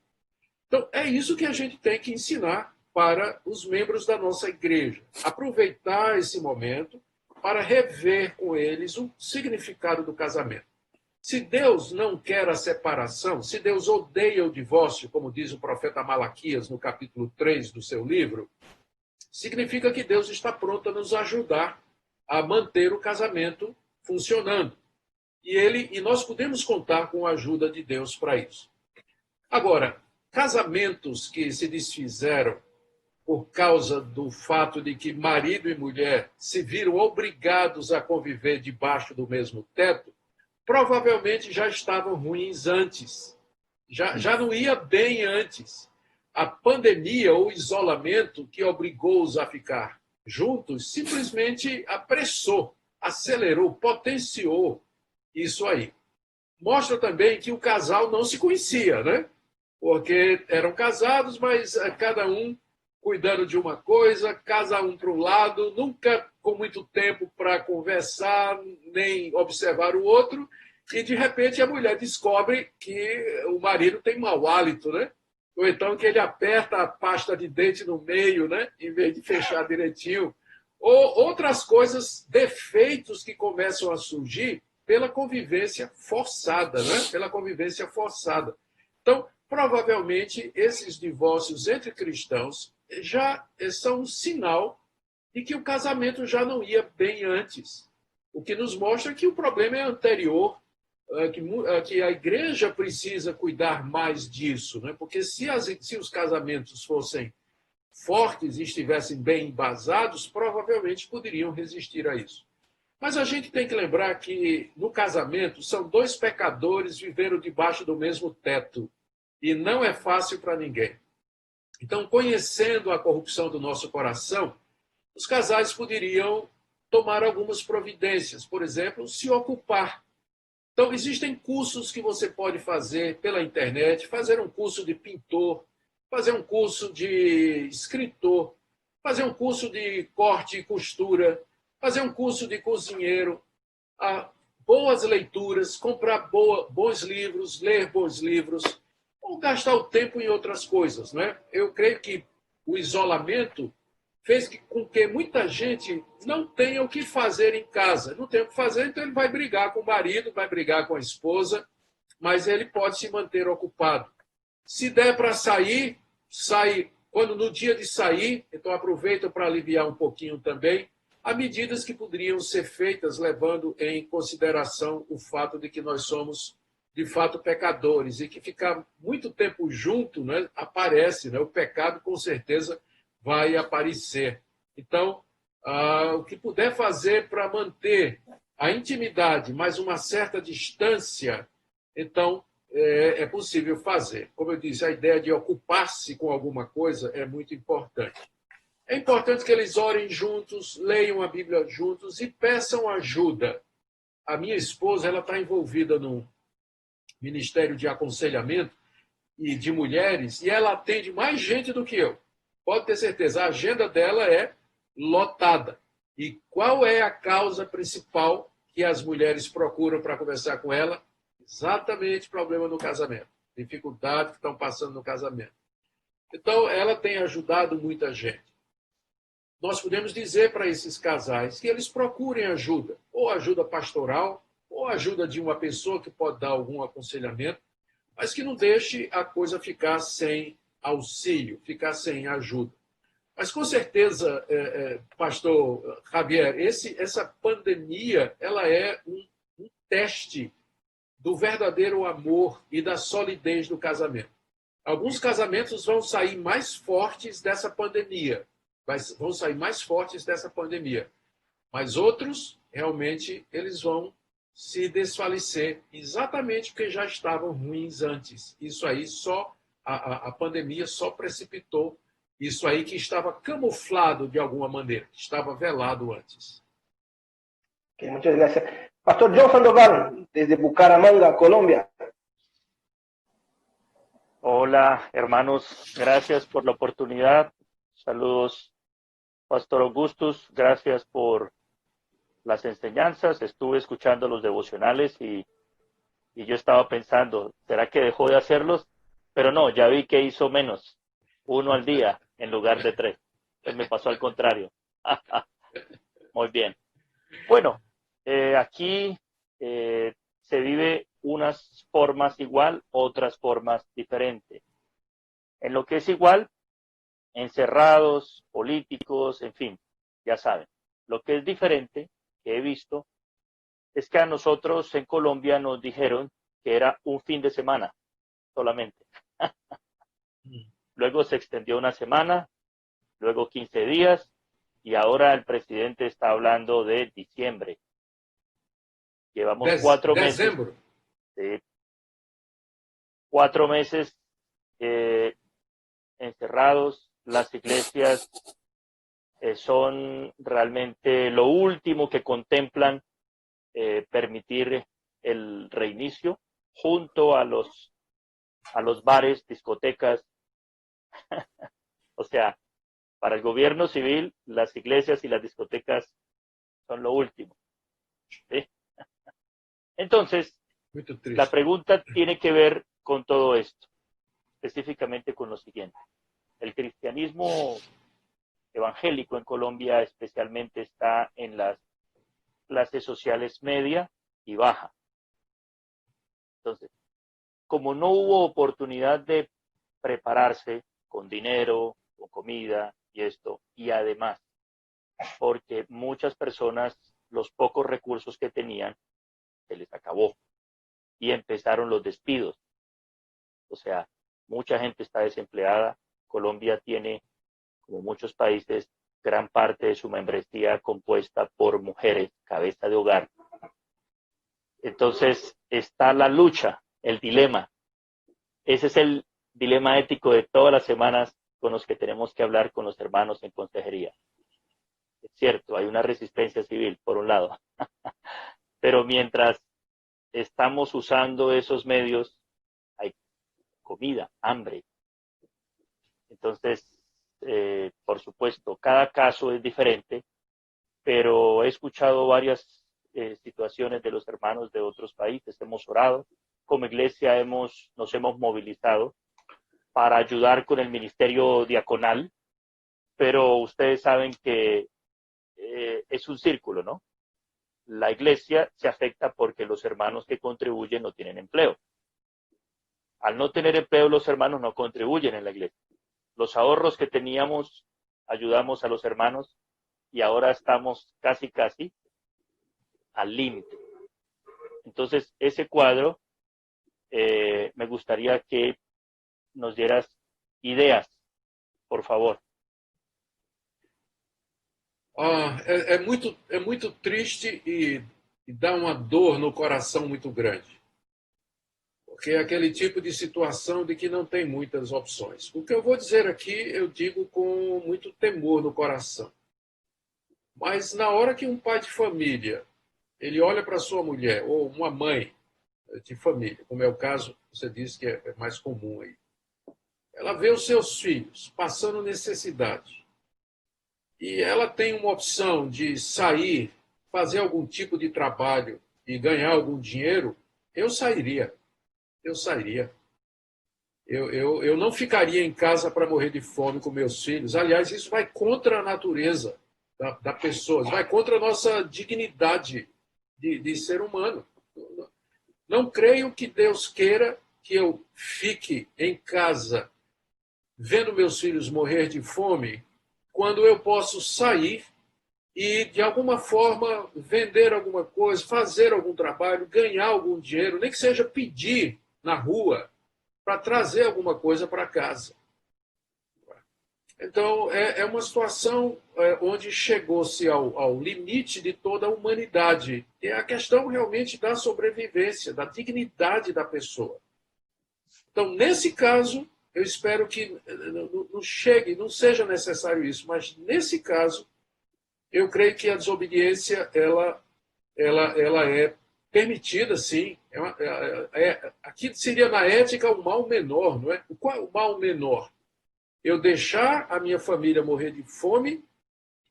Então, é isso que a gente tem que ensinar para os membros da nossa igreja. Aproveitar esse momento para rever com eles o significado do casamento. Se Deus não quer a separação, se Deus odeia o divórcio, como diz o profeta Malaquias no capítulo 3 do seu livro, significa que Deus está pronto a nos ajudar a manter o casamento funcionando. E nós podemos contar com a ajuda de Deus para isso. Agora, casamentos que se desfizeram por causa do fato de que marido e mulher se viram obrigados a conviver debaixo do mesmo teto, provavelmente já estavam ruins antes. Já não ia bem antes. A pandemia ou isolamento que obrigou-os a ficar juntos simplesmente apressou, acelerou, potenciou isso aí. Mostra também que o casal não se conhecia, né? Porque eram casados, mas cada um cuidando de uma coisa, cada um para um lado, nunca com muito tempo para conversar, nem observar o outro, e de repente a mulher descobre que o marido tem mau hálito, né? Ou então que ele aperta a pasta de dente no meio, né? Em vez de fechar direitinho. Ou outras coisas, defeitos que começam a surgir pela convivência forçada, né? Pela convivência forçada. Então, provavelmente, esses divórcios entre cristãos já são um sinal de que o casamento já não ia bem antes. O que nos mostra que o problema é anterior, que a igreja precisa cuidar mais disso, né? Porque se os casamentos fossem fortes e estivessem bem embasados, provavelmente poderiam resistir a isso. Mas a gente tem que lembrar que no casamento são dois pecadores vivendo debaixo do mesmo teto e não é fácil para ninguém. Então, conhecendo a corrupção do nosso coração, os casais poderiam tomar algumas providências, por exemplo, se ocupar. Então, existem cursos que você pode fazer pela internet, fazer um curso de pintor, fazer um curso de escritor, fazer um curso de corte e costura, fazer um curso de cozinheiro, boas leituras, comprar bons livros, ler bons livros, ou gastar o tempo em outras coisas, né? Eu creio que o isolamento fez com que muita gente não tenha o que fazer em casa. Não tem o que fazer, então ele vai brigar com o marido, vai brigar com a esposa, mas ele pode se manter ocupado. Se der para sair, sai. Quando no dia de sair, então aproveita para aliviar um pouquinho também, há medidas que poderiam ser feitas levando em consideração o fato de que nós somos de fato pecadores e que ficar muito tempo junto, né, aparece, né, o pecado com certeza vai aparecer. Então, o que puder fazer para manter a intimidade, mas uma certa distância, então é possível fazer. Como eu disse, a ideia de ocupar-se com alguma coisa é muito importante. É importante que eles orem juntos, leiam a Bíblia juntos e peçam ajuda. A minha esposa ela está envolvida num ministério de aconselhamento e de mulheres e ela atende mais gente do que eu. Pode ter certeza, a agenda dela é lotada. E qual é a causa principal que as mulheres procuram para conversar com ela? Exatamente problema no casamento, dificuldade que estão passando no casamento. Então, ela tem ajudado muita gente. Nós podemos dizer para esses casais que eles procurem ajuda, ou ajuda pastoral, ou ajuda de uma pessoa que pode dar algum aconselhamento, mas que não deixe a coisa ficar sem auxílio, ficar sem ajuda. Mas, com certeza, pastor Javier, essa pandemia ela é um teste do verdadeiro amor e da solidez do casamento. Alguns casamentos vão sair mais fortes dessa pandemia, vão sair mais fortes dessa pandemia. Mas outros, realmente, eles vão se desfalecer exatamente porque já estavam ruins antes. Isso aí a pandemia só precipitou isso aí que estava camuflado de alguma maneira, que estava velado antes. Okay, muchas gracias. Pastor John Sandoval, desde Bucaramanga, Colombia. Hola, hermanos. Gracias por la oportunidad. Saludos, Pastor Augustus. Gracias por las enseñanzas. Estuve escuchando los devocionales y yo estaba pensando, ¿será que dejó de hacerlos? Pero no, ya vi que hizo menos. 1 al día en lugar de 3. Pues me pasó al contrario. Muy bien. Bueno, aquí se vive unas formas igual, otras formas diferentes. En lo que es igual, encerrados, políticos, en fin, ya saben. Lo que es diferente, que he visto, es que a nosotros en Colombia nos dijeron que era un fin de semana solamente. Luego se extendió una semana, luego 15 días, y ahora el presidente está hablando de diciembre. Llevamos 4 meses. 4 meses encerrados. Las iglesias son realmente lo último que contemplan permitir el reinicio junto a los bares, discotecas. O sea, para el gobierno civil, las iglesias y las discotecas son lo último. ¿Sí? Entonces, la pregunta tiene que ver con todo esto, específicamente con lo siguiente. El cristianismo evangélico en Colombia especialmente está en las clases sociales media y baja. Entonces, como no hubo oportunidad de prepararse con dinero, con comida y esto, y además, porque muchas personas, los pocos recursos que tenían, se les acabó y empezaron los despidos. O sea, mucha gente está desempleada. Colombia tiene, como muchos países, gran parte de su membresía compuesta por mujeres, cabeza de hogar. Entonces, está la lucha, el dilema. Ese es el dilema ético de todas las semanas con los que tenemos que hablar con los hermanos en consejería. Es cierto, hay una resistencia civil, por un lado. Pero mientras estamos usando esos medios, hay comida, hambre. Entonces, por supuesto, cada caso es diferente, pero he escuchado varias situaciones de los hermanos de otros países. Hemos orado, como iglesia nos hemos movilizado para ayudar con el ministerio diaconal, pero ustedes saben que es un círculo, ¿no? La iglesia se afecta porque los hermanos que contribuyen no tienen empleo. Al no tener empleo, los hermanos no contribuyen en la iglesia. Los ahorros que teníamos, ayudamos a los hermanos y ahora estamos casi al límite. Entonces, ese cuadro, me gustaría que nos dieras ideas, por favor, É muito triste e dá uma dor no coração muito grande. Porque é aquele tipo de situação de que não tem muitas opções. O que eu vou dizer aqui, eu digo com muito temor no coração. Mas na hora que um pai de família, ele olha para sua mulher, ou uma mãe de família, como é o caso, você disse que é mais comum aí, ela vê os seus filhos passando necessidade, e ela tem uma opção de sair, fazer algum tipo de trabalho e ganhar algum dinheiro, eu sairia. Eu não ficaria em casa para morrer de fome com meus filhos. Aliás, isso vai contra a natureza da pessoa, vai contra a nossa dignidade de ser humano. Não creio que Deus queira que eu fique em casa vendo meus filhos morrer de fome, quando eu posso sair e, de alguma forma, vender alguma coisa, fazer algum trabalho, ganhar algum dinheiro, nem que seja pedir na rua para trazer alguma coisa para casa. Então, é uma situação onde chegou-se ao limite de toda a humanidade. É a questão realmente da sobrevivência, da dignidade da pessoa. Então, nesse caso, eu espero que não seja necessário isso, mas nesse caso, eu creio que a desobediência ela é permitida, sim. Aqui seria na ética o mal menor, não é? Qual é o mal menor? Eu deixar a minha família morrer de fome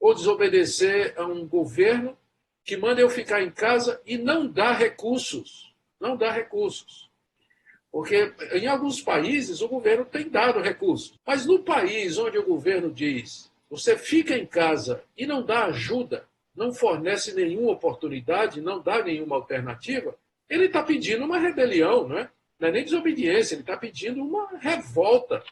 ou desobedecer a um governo que manda eu ficar em casa e não dá recursos. Não dá recursos. Porque em alguns países o governo tem dado recursos. Mas no país onde o governo diz você fica em casa e não dá ajuda, não fornece nenhuma oportunidade, não dá nenhuma alternativa, ele está pedindo uma rebelião, não é? Não é nem desobediência, ele está pedindo uma revolta.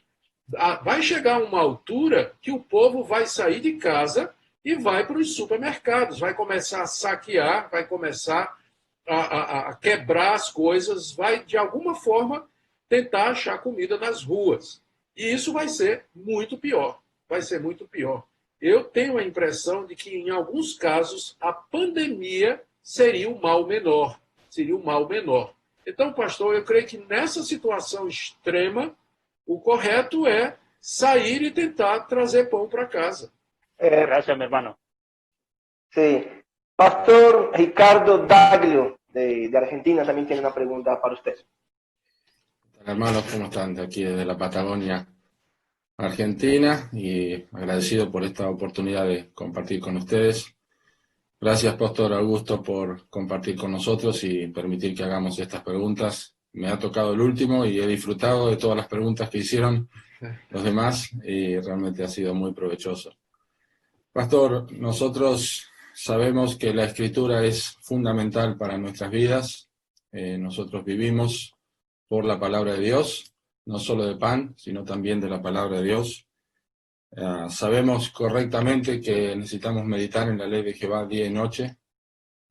Vai chegar uma altura que o povo vai sair de casa e vai para os supermercados, vai começar a saquear, vai começar a quebrar as coisas, vai, de alguma forma, tentar achar comida nas ruas. E isso vai ser muito pior. Vai ser muito pior. Eu tenho a impressão de que, em alguns casos, a pandemia seria o mal menor. Seria o mal menor. Então, pastor, eu creio que nessa situação extrema, o correto é sair e tentar trazer pão para casa. Gracias, mi hermano. Sí. Pastor Ricardo Daglio, de Argentina, también tiene una pregunta para usted. Hermanos, ¿cómo están? De aquí desde la Patagonia, Argentina, y agradecido por esta oportunidad de compartir con ustedes. Gracias, Pastor Augusto, por compartir con nosotros y permitir que hagamos estas preguntas. Me ha tocado el último y he disfrutado de todas las preguntas que hicieron los demás y realmente ha sido muy provechoso. Pastor, nosotros sabemos que la Escritura es fundamental para nuestras vidas. Nosotros vivimos por la palabra de Dios, no solo de pan, sino también de la palabra de Dios. Sabemos correctamente que necesitamos meditar en la ley de Jehová día y noche,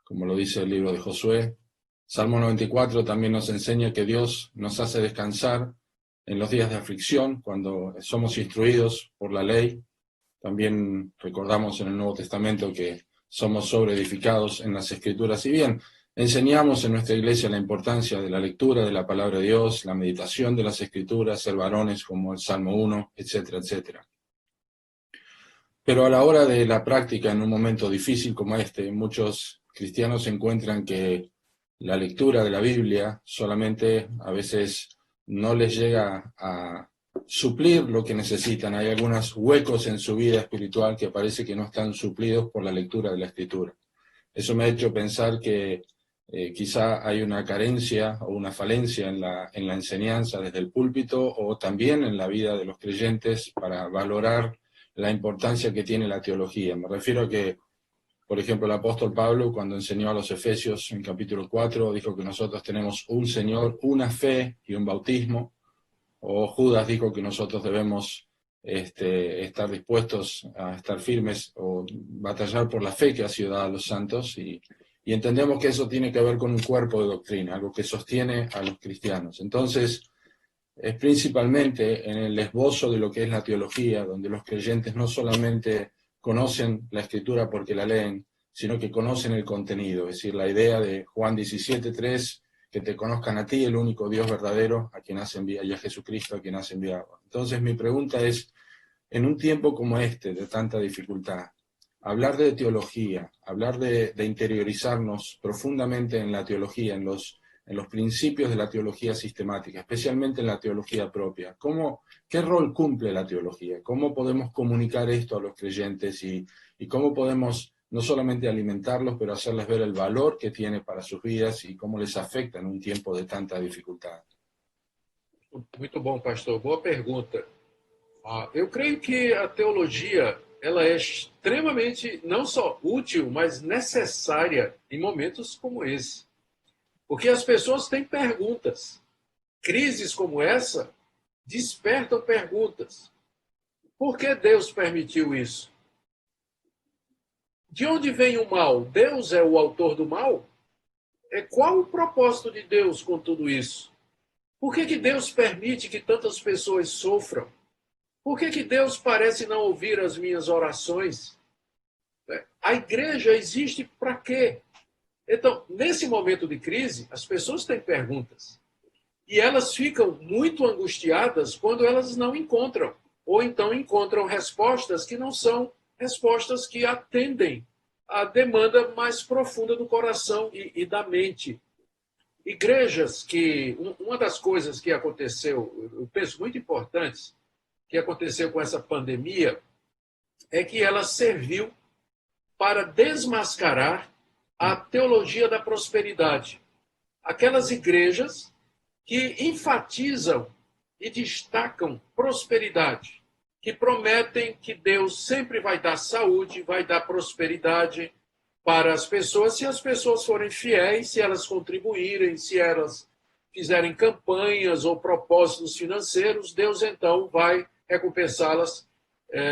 como lo dice el libro de Josué. Salmo 94 también nos enseña que Dios nos hace descansar en los días de aflicción, cuando somos instruidos por la ley. También recordamos en el Nuevo Testamento que somos sobreedificados en las Escrituras. Si bien enseñamos en nuestra iglesia la importancia de la lectura de la palabra de Dios, la meditación de las Escrituras, ser varones como el Salmo 1, etcétera, etcétera. Pero a la hora de la práctica, en un momento difícil como este, muchos cristianos encuentran que la lectura de la Biblia solamente a veces no les llega a suplir lo que necesitan. Hay algunos huecos en su vida espiritual que parece que no están suplidos por la lectura de la Escritura. Eso me ha hecho pensar que quizá hay una carencia o una falencia en la enseñanza desde el púlpito o también en la vida de los creyentes para valorar la importancia que tiene la teología. Me refiero a que, por ejemplo, el apóstol Pablo, cuando enseñó a los Efesios en capítulo 4, dijo que nosotros tenemos un Señor, una fe y un bautismo. O Judas dijo que nosotros debemos estar dispuestos a estar firmes o batallar por la fe que ha sido dada a los santos. Y entendemos que eso tiene que ver con un cuerpo de doctrina, algo que sostiene a los cristianos. Entonces, es principalmente en el esbozo de lo que es la teología, donde los creyentes no solamente conocen la Escritura porque la leen, sino que conocen el contenido, es decir, la idea de Juan 17:3, que te conozcan a ti, el único Dios verdadero, a quien has enviado, y a Jesucristo, a quien has enviado. Entonces mi pregunta es, en un tiempo como este, de tanta dificultad, hablar de teología, hablar de interiorizarnos profundamente en la teología, en los principios de la teología sistemática, especialmente en la teología propia. ¿Qué rol cumple la teología? ¿Cómo podemos comunicar esto a los creyentes y cómo podemos no solamente alimentarlos, pero hacerles ver el valor que tiene para sus vidas y cómo les afecta en un tiempo de tanta dificultad? Muito bom, pastor. Boa pergunta. Eu creio que a teologia ela é extremamente não só útil, mas necessária em momentos como esse. Porque as pessoas têm perguntas. Crises como essa despertam perguntas. Por que Deus permitiu isso? De onde vem o mal? Deus é o autor do mal? Qual o propósito de Deus com tudo isso? Por que Deus permite que tantas pessoas sofram? Por que Deus parece não ouvir as minhas orações? A igreja existe para quê? Então, nesse momento de crise, as pessoas têm perguntas. E elas ficam muito angustiadas quando elas não encontram. Ou então encontram respostas que não são respostas que atendem à demanda mais profunda do coração e da mente. Igrejas que... Uma das coisas que aconteceu, eu penso muito importantes, que aconteceu com essa pandemia, é que ela serviu para desmascarar a teologia da prosperidade. Aquelas igrejas que enfatizam e destacam prosperidade, que prometem que Deus sempre vai dar saúde, vai dar prosperidade para as pessoas, se as pessoas forem fiéis, se elas contribuírem, se elas fizerem campanhas ou propósitos financeiros, Deus então vai recompensá-las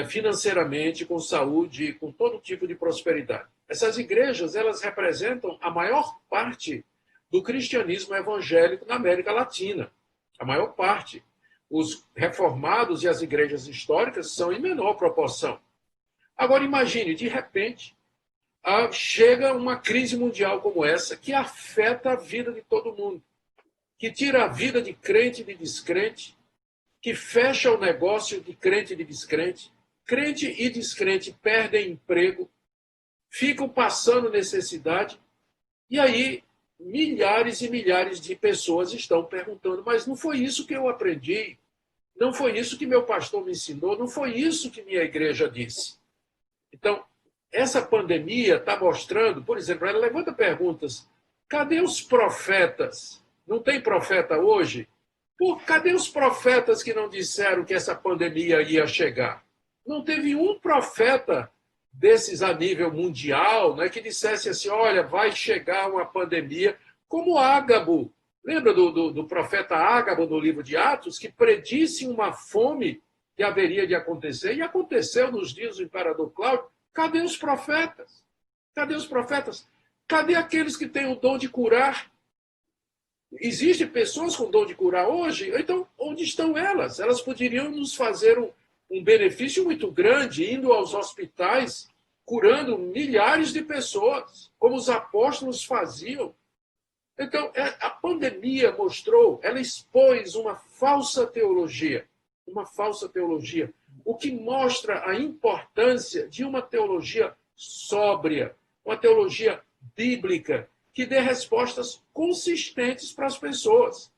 financeiramente, com saúde, com todo tipo de prosperidade. Essas igrejas, elas representam a maior parte do cristianismo evangélico na América Latina. A maior parte. Os reformados e as igrejas históricas são em menor proporção. Agora imagine, de repente, chega uma crise mundial como essa que afeta a vida de todo mundo, que tira a vida de crente e de descrente, que fecha o negócio de crente e de descrente. Crente e descrente perdem emprego, ficam passando necessidade, e aí milhares e milhares de pessoas estão perguntando, mas não foi isso que eu aprendi, não foi isso que meu pastor me ensinou, não foi isso que minha igreja disse. Então, essa pandemia está mostrando, por exemplo, ela levanta perguntas, cadê os profetas? Não tem profeta hoje? Cadê os profetas que não disseram que essa pandemia ia chegar? Não teve um profeta desses a nível mundial, né, que dissesse assim, olha, vai chegar uma pandemia, como Ágabo. Lembra do profeta Ágabo no livro de Atos, que predisse uma fome que haveria de acontecer, e aconteceu nos dias do imperador Cláudio. Cadê os profetas? Cadê os profetas? Cadê aqueles que têm o dom de curar? Existem pessoas com dom de curar hoje? Então, onde estão elas? Elas poderiam nos fazer um benefício muito grande, indo aos hospitais, curando milhares de pessoas, como os apóstolos faziam. Então, a pandemia mostrou, ela expôs uma falsa teologia, o que mostra a importância de uma teologia sóbria, uma teologia bíblica, que dê respostas consistentes para as pessoas,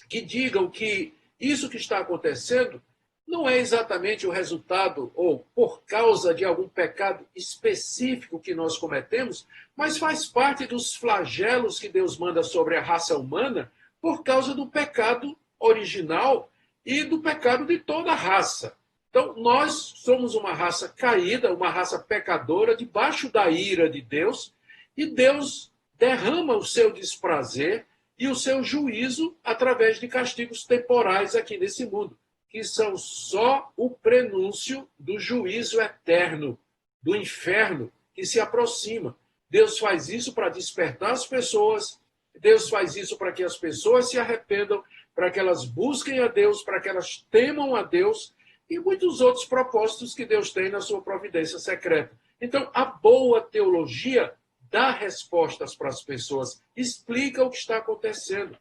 que digam que isso que está acontecendo não é exatamente o resultado ou por causa de algum pecado específico que nós cometemos, mas faz parte dos flagelos que Deus manda sobre a raça humana por causa do pecado original e do pecado de toda a raça. Então, nós somos uma raça caída, uma raça pecadora, debaixo da ira de Deus, e Deus derrama o seu desprazer e o seu juízo através de castigos temporais aqui nesse mundo, que são só o prenúncio do juízo eterno, do inferno que se aproxima. Deus faz isso para despertar as pessoas, Deus faz isso para que as pessoas se arrependam, para que elas busquem a Deus, para que elas temam a Deus, e muitos outros propósitos que Deus tem na sua providência secreta. Então, a boa teologia dá respostas para as pessoas, explica o que está acontecendo.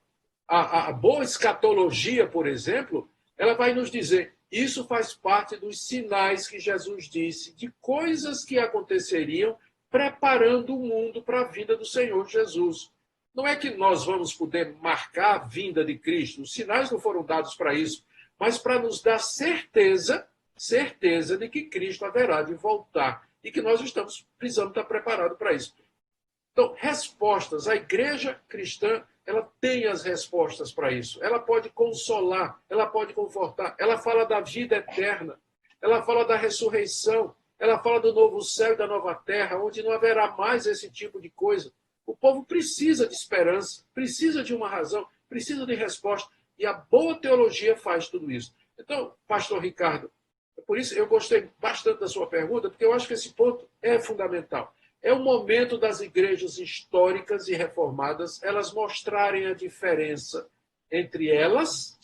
A boa escatologia, por exemplo, ela vai nos dizer, isso faz parte dos sinais que Jesus disse, de coisas que aconteceriam preparando o mundo para a vinda do Senhor Jesus. Não é que nós vamos poder marcar a vinda de Cristo, os sinais não foram dados para isso, mas para nos dar certeza de que Cristo haverá de voltar e que nós estamos precisando estar preparados para isso. Então, respostas. A igreja cristã, ela tem as respostas para isso. Ela pode consolar, ela pode confortar. Ela fala da vida eterna, ela fala da ressurreição, ela fala do novo céu e da nova terra, onde não haverá mais esse tipo de coisa. O povo precisa de esperança, precisa de uma razão, precisa de resposta. E a boa teologia faz tudo isso. Então, pastor Ricardo, por isso eu gostei bastante da sua pergunta, porque eu acho que esse ponto é fundamental. É o momento das igrejas históricas e reformadas elas mostrarem a diferença entre elas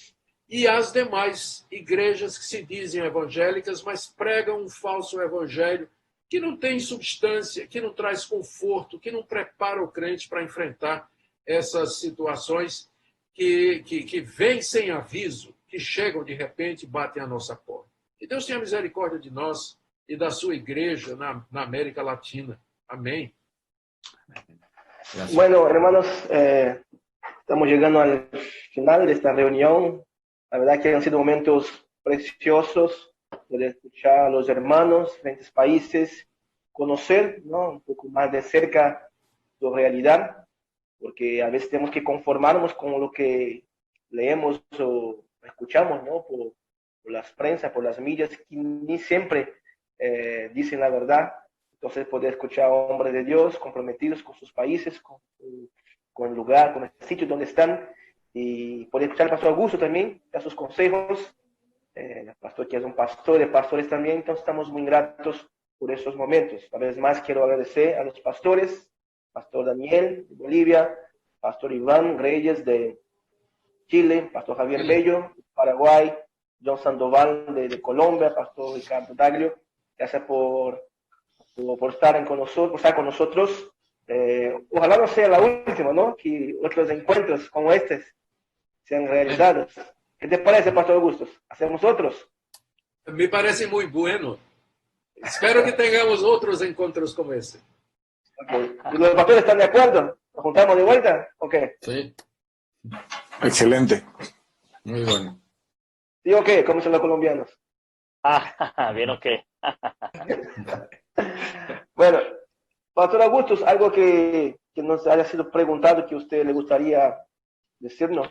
e as demais igrejas que se dizem evangélicas, mas pregam um falso evangelho que não tem substância, que não traz conforto, que não prepara o crente para enfrentar essas situações que vêm sem aviso, que chegam de repente e batem à nossa porta. Que Deus tenha misericórdia de nós e da sua igreja na América Latina. Amén. Bueno, hermanos, estamos llegando al final de esta reunión. La verdad que han sido momentos preciosos de escuchar a los hermanos de diferentes países, conocer, ¿no?, un poco más de cerca su realidad, porque a veces tenemos que conformarnos con lo que leemos o escuchamos, ¿no?, por las prensas, por las millas, que ni siempre dicen la verdad. Entonces, poder escuchar a hombres de Dios comprometidos con sus países, con el lugar, con el sitio donde están, y poder escuchar al pastor Augusto también, dar sus consejos, el pastor que es un pastor, de pastores también. Entonces, estamos muy gratos por esos momentos. Una vez más, quiero agradecer a los pastores, pastor Daniel de Bolivia, pastor Iván Reyes de Chile, pastor Javier Bello de Paraguay, John Sandoval de Colombia, pastor Ricardo Daglio. Gracias por estar con nosotros. Ojalá no sea la última, ¿no?, que otros encuentros como estos sean realizados. ¿Qué te parece, pastor Augusto? ¿Hacemos otros? Me parece muy bueno. Espero que tengamos otros encuentros como este. Okay. ¿Y los pastores están de acuerdo? ¿Nos juntamos de vuelta? ¿O qué? Sí. Excelente. Muy bueno. ¿Sí o qué? ¿Cómo son los colombianos? Bien, ok. Bueno, pastor Augusto, algo que nos haya sido preguntado que a usted le gustaría decirnos.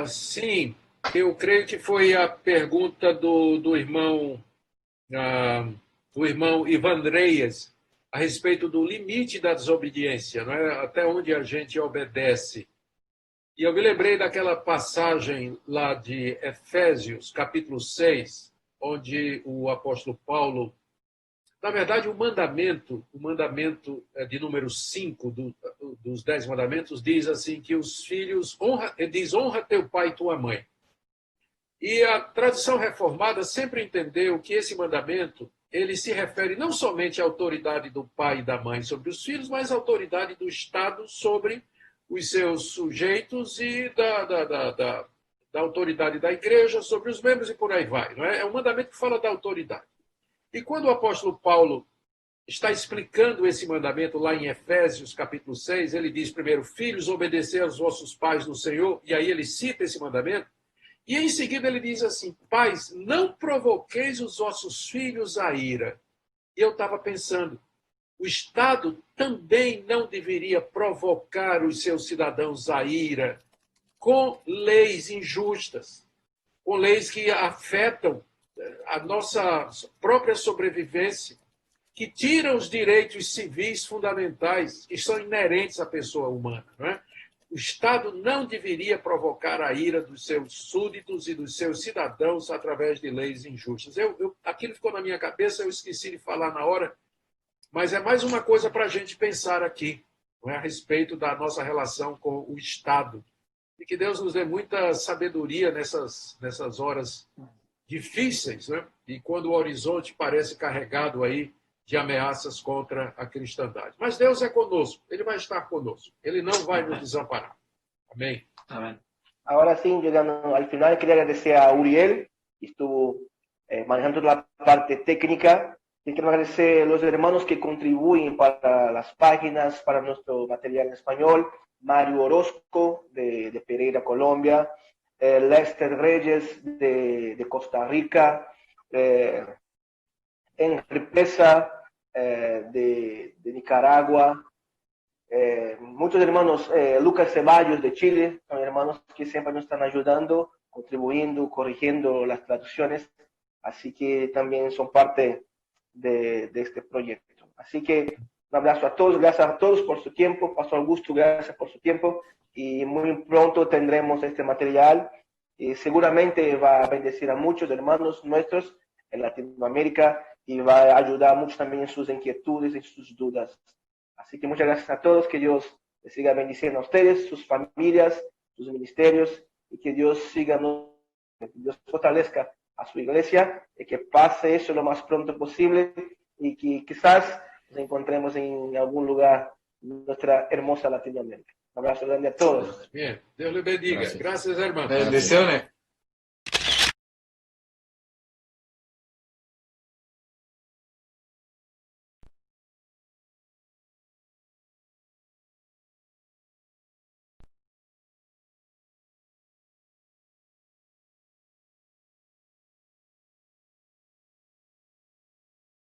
Sim, eu creio que foi a pergunta do irmão Ivan Reyes a respeito do limite da desobediência, não é? Até onde a gente obedece. E eu me lembrei daquela passagem lá de Efésios, capítulo 6, onde o apóstolo Paulo, na verdade, o mandamento de número 5 dos 10 mandamentos diz assim que os filhos, honra teu pai e tua mãe. E a tradição reformada sempre entendeu que esse mandamento, ele se refere não somente à autoridade do pai e da mãe sobre os filhos, mas à autoridade do Estado sobre os seus sujeitos e da autoridade da igreja sobre os membros e por aí vai. Não é? É um mandamento que fala da autoridade. E quando o apóstolo Paulo está explicando esse mandamento lá em Efésios, capítulo 6, ele diz primeiro, filhos, obedecei aos vossos pais no Senhor, e aí ele cita esse mandamento, e em seguida ele diz assim, pais, não provoqueis os vossos filhos à ira. E eu estava pensando, o Estado também não deveria provocar os seus cidadãos à ira com leis injustas, com leis que afetam a nossa própria sobrevivência, que tiram os direitos civis fundamentais que são inerentes à pessoa humana. Não é? O Estado não deveria provocar a ira dos seus súditos e dos seus cidadãos através de leis injustas. Aquilo ficou na minha cabeça, eu esqueci de falar na hora, mas é mais uma coisa para a gente pensar aqui, não é? A respeito da nossa relação com o Estado. e que Deus nos dê muita sabedoria nessas horas difíceis, né? E quando o horizonte parece carregado aí de ameaças contra a cristandade. Mas Deus é conosco, Ele vai estar conosco, Ele não vai nos desamparar. Amém. Amén. Ahora sí, llegando al final, quería agradecer a Uriel, que estuvo manejando la parte técnica. Y quiero agradecer a los hermanos que contribuyen para las páginas, para nuestro material en español. Mario Orozco, de Pereira, Colombia. Lester Reyes, de Costa Rica. Henry Pesa, de Nicaragua. Muchos hermanos, Lucas Ceballos de Chile, son hermanos que siempre nos están ayudando, contribuyendo, corrigiendo las traducciones, así que también son parte de este proyecto. Así que un abrazo a todos, gracias a todos por su tiempo, Pastor Augusto, gracias por su tiempo, y muy pronto tendremos este material, y seguramente va a bendecir a muchos hermanos nuestros en Latinoamérica, y va a ayudar mucho también en sus inquietudes y sus dudas. Así que muchas gracias a todos, que Dios les siga bendiciendo a ustedes, sus familias, sus ministerios, y que Dios siga, que Dios fortalezca a su iglesia, y que pase eso lo más pronto posible, y que quizás nos encontremos en algún lugar de nuestra hermosa Latinoamérica. Un abrazo grande a todos. Bien, Dios les bendiga. Gracias, hermano. Bendiciones.